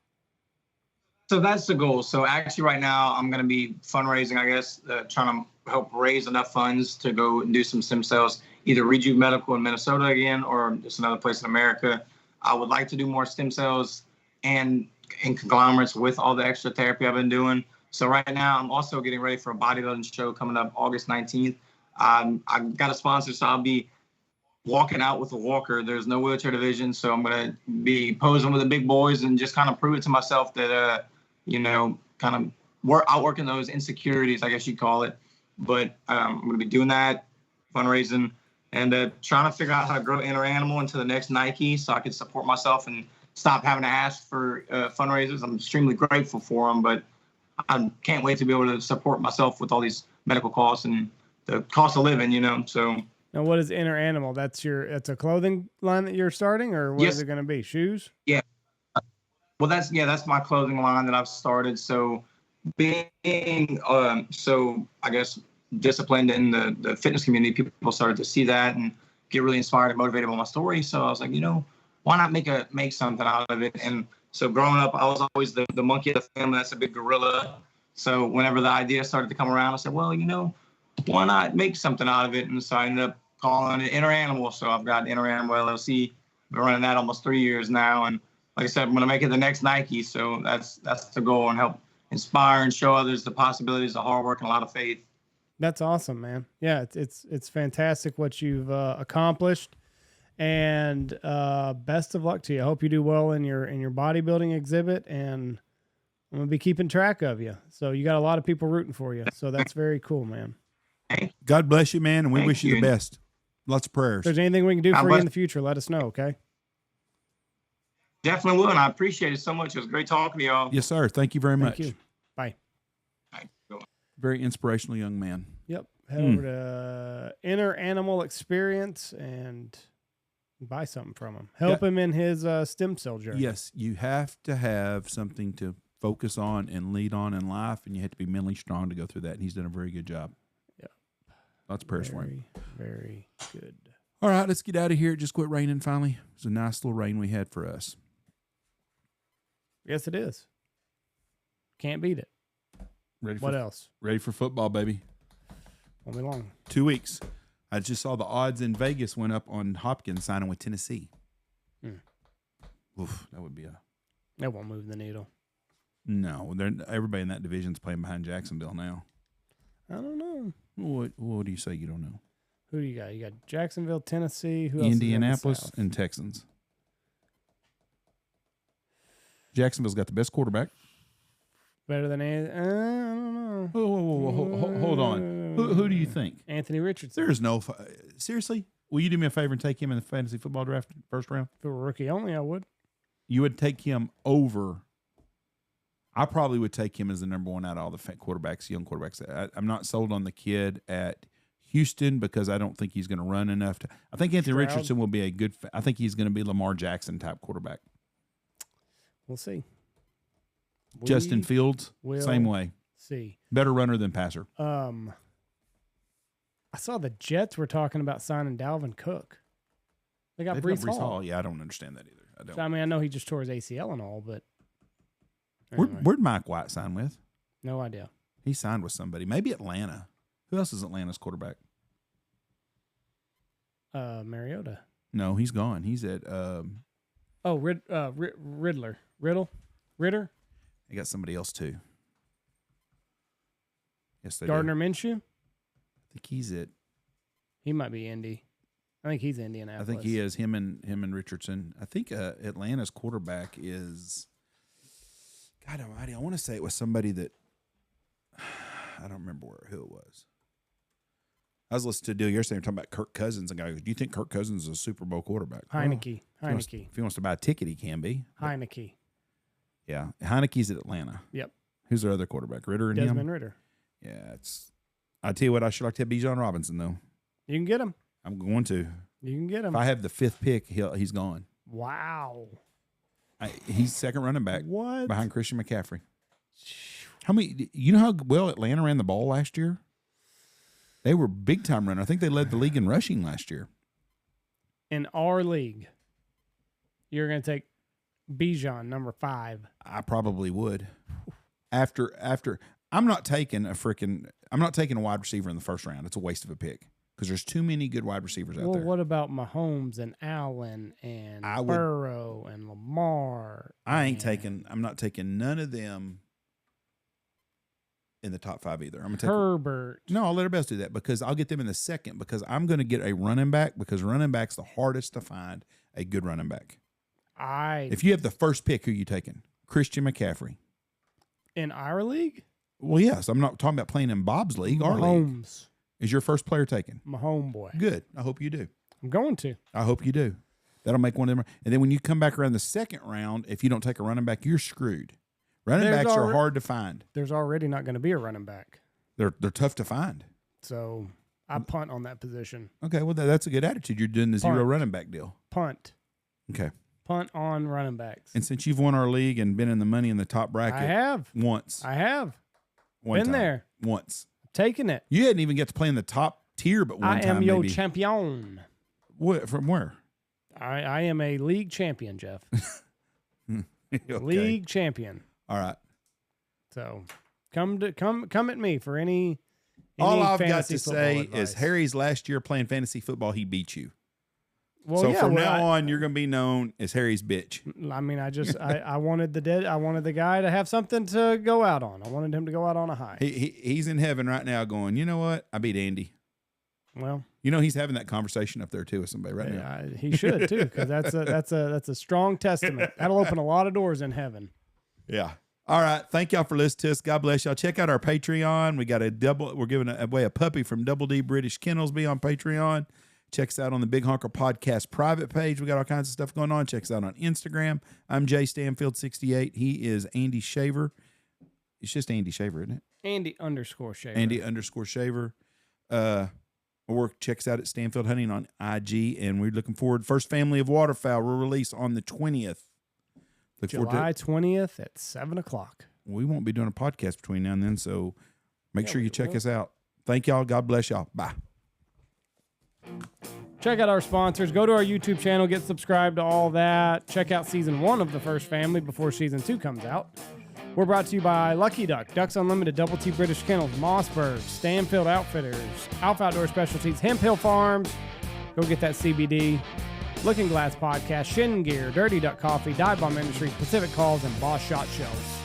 So that's the goal. So actually right now I'm going to be fundraising, I guess, trying to help raise enough funds to go and do some stem cells, either Rejuve Medical in Minnesota again, or just another place in America. I would like to do more stem cells and conglomerates with all the extra therapy I've been doing. So right now I'm also getting ready for a bodybuilding show coming up August 19th. I got a sponsor, so I'll be walking out with a walker. There's no wheelchair division, so I'm going to be posing with the big boys and just kind of prove it to myself that, kind of outworking those insecurities, I guess you'd call it. But I'm going to be doing that, fundraising, and trying to figure out how to grow Inner Animal into the next Nike so I can support myself and stop having to ask for fundraisers. I'm extremely grateful for them, but I can't wait to be able to support myself with all these medical costs and the cost of living, so... Now, what is Inner Animal? That's a clothing line that you're starting, or what is it going to be? Shoes? Yeah. Well, that's my clothing line that I've started. So being, so I guess disciplined in the fitness community, people started to see that and get really inspired and motivated by my story. So I was like, why not make something out of it? And so growing up, I was always the monkey of the family. That's a big gorilla. So whenever the idea started to come around, I said, well, why not make something out of it? And so I ended up calling it Inner Animal. So I've got Inner Animal LLC. Been running that almost 3 years now. And like I said, I'm going to make it the next Nike. So that's the goal, and help inspire and show others the possibilities of hard work and a lot of faith. That's awesome, man. Yeah, it's fantastic what you've accomplished, and best of luck to you. I hope you do well in your bodybuilding exhibit, and I'm going to be keeping track of you. So you got a lot of people rooting for you. So that's very cool, man. God bless you, man, and we wish you the best. Lots of prayers. If there's anything we can do for you in the future, let us know, okay? Definitely will, and I appreciate it so much. It was great talking to y'all. Yes, sir. Thank you very much. Thank you. Bye. Very inspirational young man. Yep. Head over to Inner Animal Experience and buy something from him. Help him in his stem cell journey. Yes, you have to have something to focus on and lead on in life, and you have to be mentally strong to go through that, and he's done a very good job. Lots of prayers for him. Very good. All right, let's get out of here. It just quit raining finally. It was a nice little rain we had for us. Yes, it is. Can't beat it. What else? Ready for football, baby. Won't be long. 2 weeks. I just saw the odds in Vegas went up on Hopkins signing with Tennessee. Oof, that would be That won't move the needle. No, everybody in that division's playing behind Jacksonville now. I don't know. What do you say you don't know? Who do you got? You got Jacksonville, Tennessee. Who else? Indianapolis and Texans. Jacksonville's got the best quarterback. Better than I don't know. Hold on. Who do you think? Anthony Richardson. There's no seriously. will you do me a favor and take him in the fantasy football draft first round? If it were rookie only, I would. You would take him over. I probably would take him as the number one out of all the quarterbacks, young quarterbacks. I'm not sold on the kid at Houston because I don't think he's going to run enough. I think Anthony Richardson will be a good. I think he's going to be Lamar Jackson type quarterback. We'll see. Justin Fields, same way. See, better runner than passer. I saw the Jets were talking about signing Dalvin Cook. They got Breece Hall. Yeah, I don't understand that either. I don't. So, I mean, I know he just tore his ACL and all, but anyway. Where'd Mike White sign with? No idea. He signed with somebody. Maybe Atlanta. Who else is Atlanta's quarterback? Mariota. No, he's gone. He's at. Riddler. Ritter. They got somebody else too. Yes, they Gardner do. Minshew. I think he's at. He might be Indy. I think he's Indianapolis. I think he is him and Richardson. I think Atlanta's quarterback is. God Almighty! I want to say it was somebody that. I don't remember who it was. I was listening to a deal yesterday talking about Kirk Cousins, and guy goes, "Do you think Kirk Cousins is a Super Bowl quarterback?" Heineke. If he wants to buy a ticket, he can be. Heineke. Yeah, Heineke's at Atlanta. Yep. Who's their other quarterback? Ritter and Desmond him? Ritter. Yeah, it's. I tell you what, I should like to have Bijan Robinson though. You can get him. I'm going to. You can get him. If I have the 5th pick, he's gone. Wow. He's second running back. What? Behind Christian McCaffrey. How many? You know how well Atlanta ran the ball last year? They were big time runner. I think they led the league in rushing last year. In our league, you're going to take Bijan, number 5. I probably would. After I'm not taking a wide receiver in the first round. It's a waste of a pick because there's too many good wide receivers out there. Well, what about Mahomes and Allen and Burrow and Lamar? I'm not taking none of them in the top 5 either. I'm gonna take Herbert. No, I'll let everybody else do that because I'll get them in the second because I'm going to get a running back because running back's the hardest to find a good running back. If you have the first pick, who are you taking? Christian McCaffrey. In our league? Well, yes. I'm not talking about playing in Bob's league. Our league. Is your first player taken? Mahomes boy. Good. I hope you do. I'm going to. I hope you do. That'll make one of them. And then when you come back around the second round, if you don't take a running back, you're screwed. Running backs are hard to find. There's already not going to be a running back. They're tough to find. So I punt on that position. Okay, well, that's a good attitude. You're doing the zero running back deal. Punt. Okay. Punt on running backs. And since you've won our league and been in the money in the top bracket. I have. Once. I have. Been there. Once. Taking it. You hadn't even get to play in the top tier but one time. I am your champion. What, from where? I am a league champion, Jeff. Okay. League champion. All right. So come at me for any all I've got to say advice. is Harry's last year playing fantasy football, he beat you. Well, so from now on, you're going to be known as Harry's bitch. I mean, I wanted the guy to have something to go out on. I wanted him to go out on a high. He's in heaven right now going, you know what? I beat Andy. Well, you know, he's having that conversation up there too with somebody right now. He should too, because that's a strong testament. That'll open a lot of doors in heaven. Yeah. All right. Thank y'all for listening to us. God bless y'all. Check out our Patreon. We got we're giving away a puppy from Double D British Kennels. Be on Patreon. Check us out on the Big Honker Podcast private page. We got all kinds of stuff going on. Check us out on Instagram. I'm Jay Stanfield 68. He is Andy Shaver. It's just Andy Shaver, isn't it? Andy_Shaver. Andy_Shaver. Or check us out at Stanfield Hunting on IG. And we're looking forward. First Family of Waterfowl will release on the 20th. July 20th at 7:00. We won't be doing a podcast between now and then, so make sure you check us out. Thank y'all. God bless y'all. Bye. Check out our sponsors. Go to our YouTube channel. Get subscribed to all that. Check out season 1 of The First Family before season 2 comes out. We're brought to you by Lucky Duck, Ducks Unlimited, Double T British Kennels, Mossberg, Stanfield Outfitters, Alpha Outdoor Specialties, Hemp Hill Farms. Go get that CBD. Looking Glass Podcast, Shin Gear, Dirty Duck Coffee, Dive Bomb Industries, Pacific Calls, and Boss Shot Shells.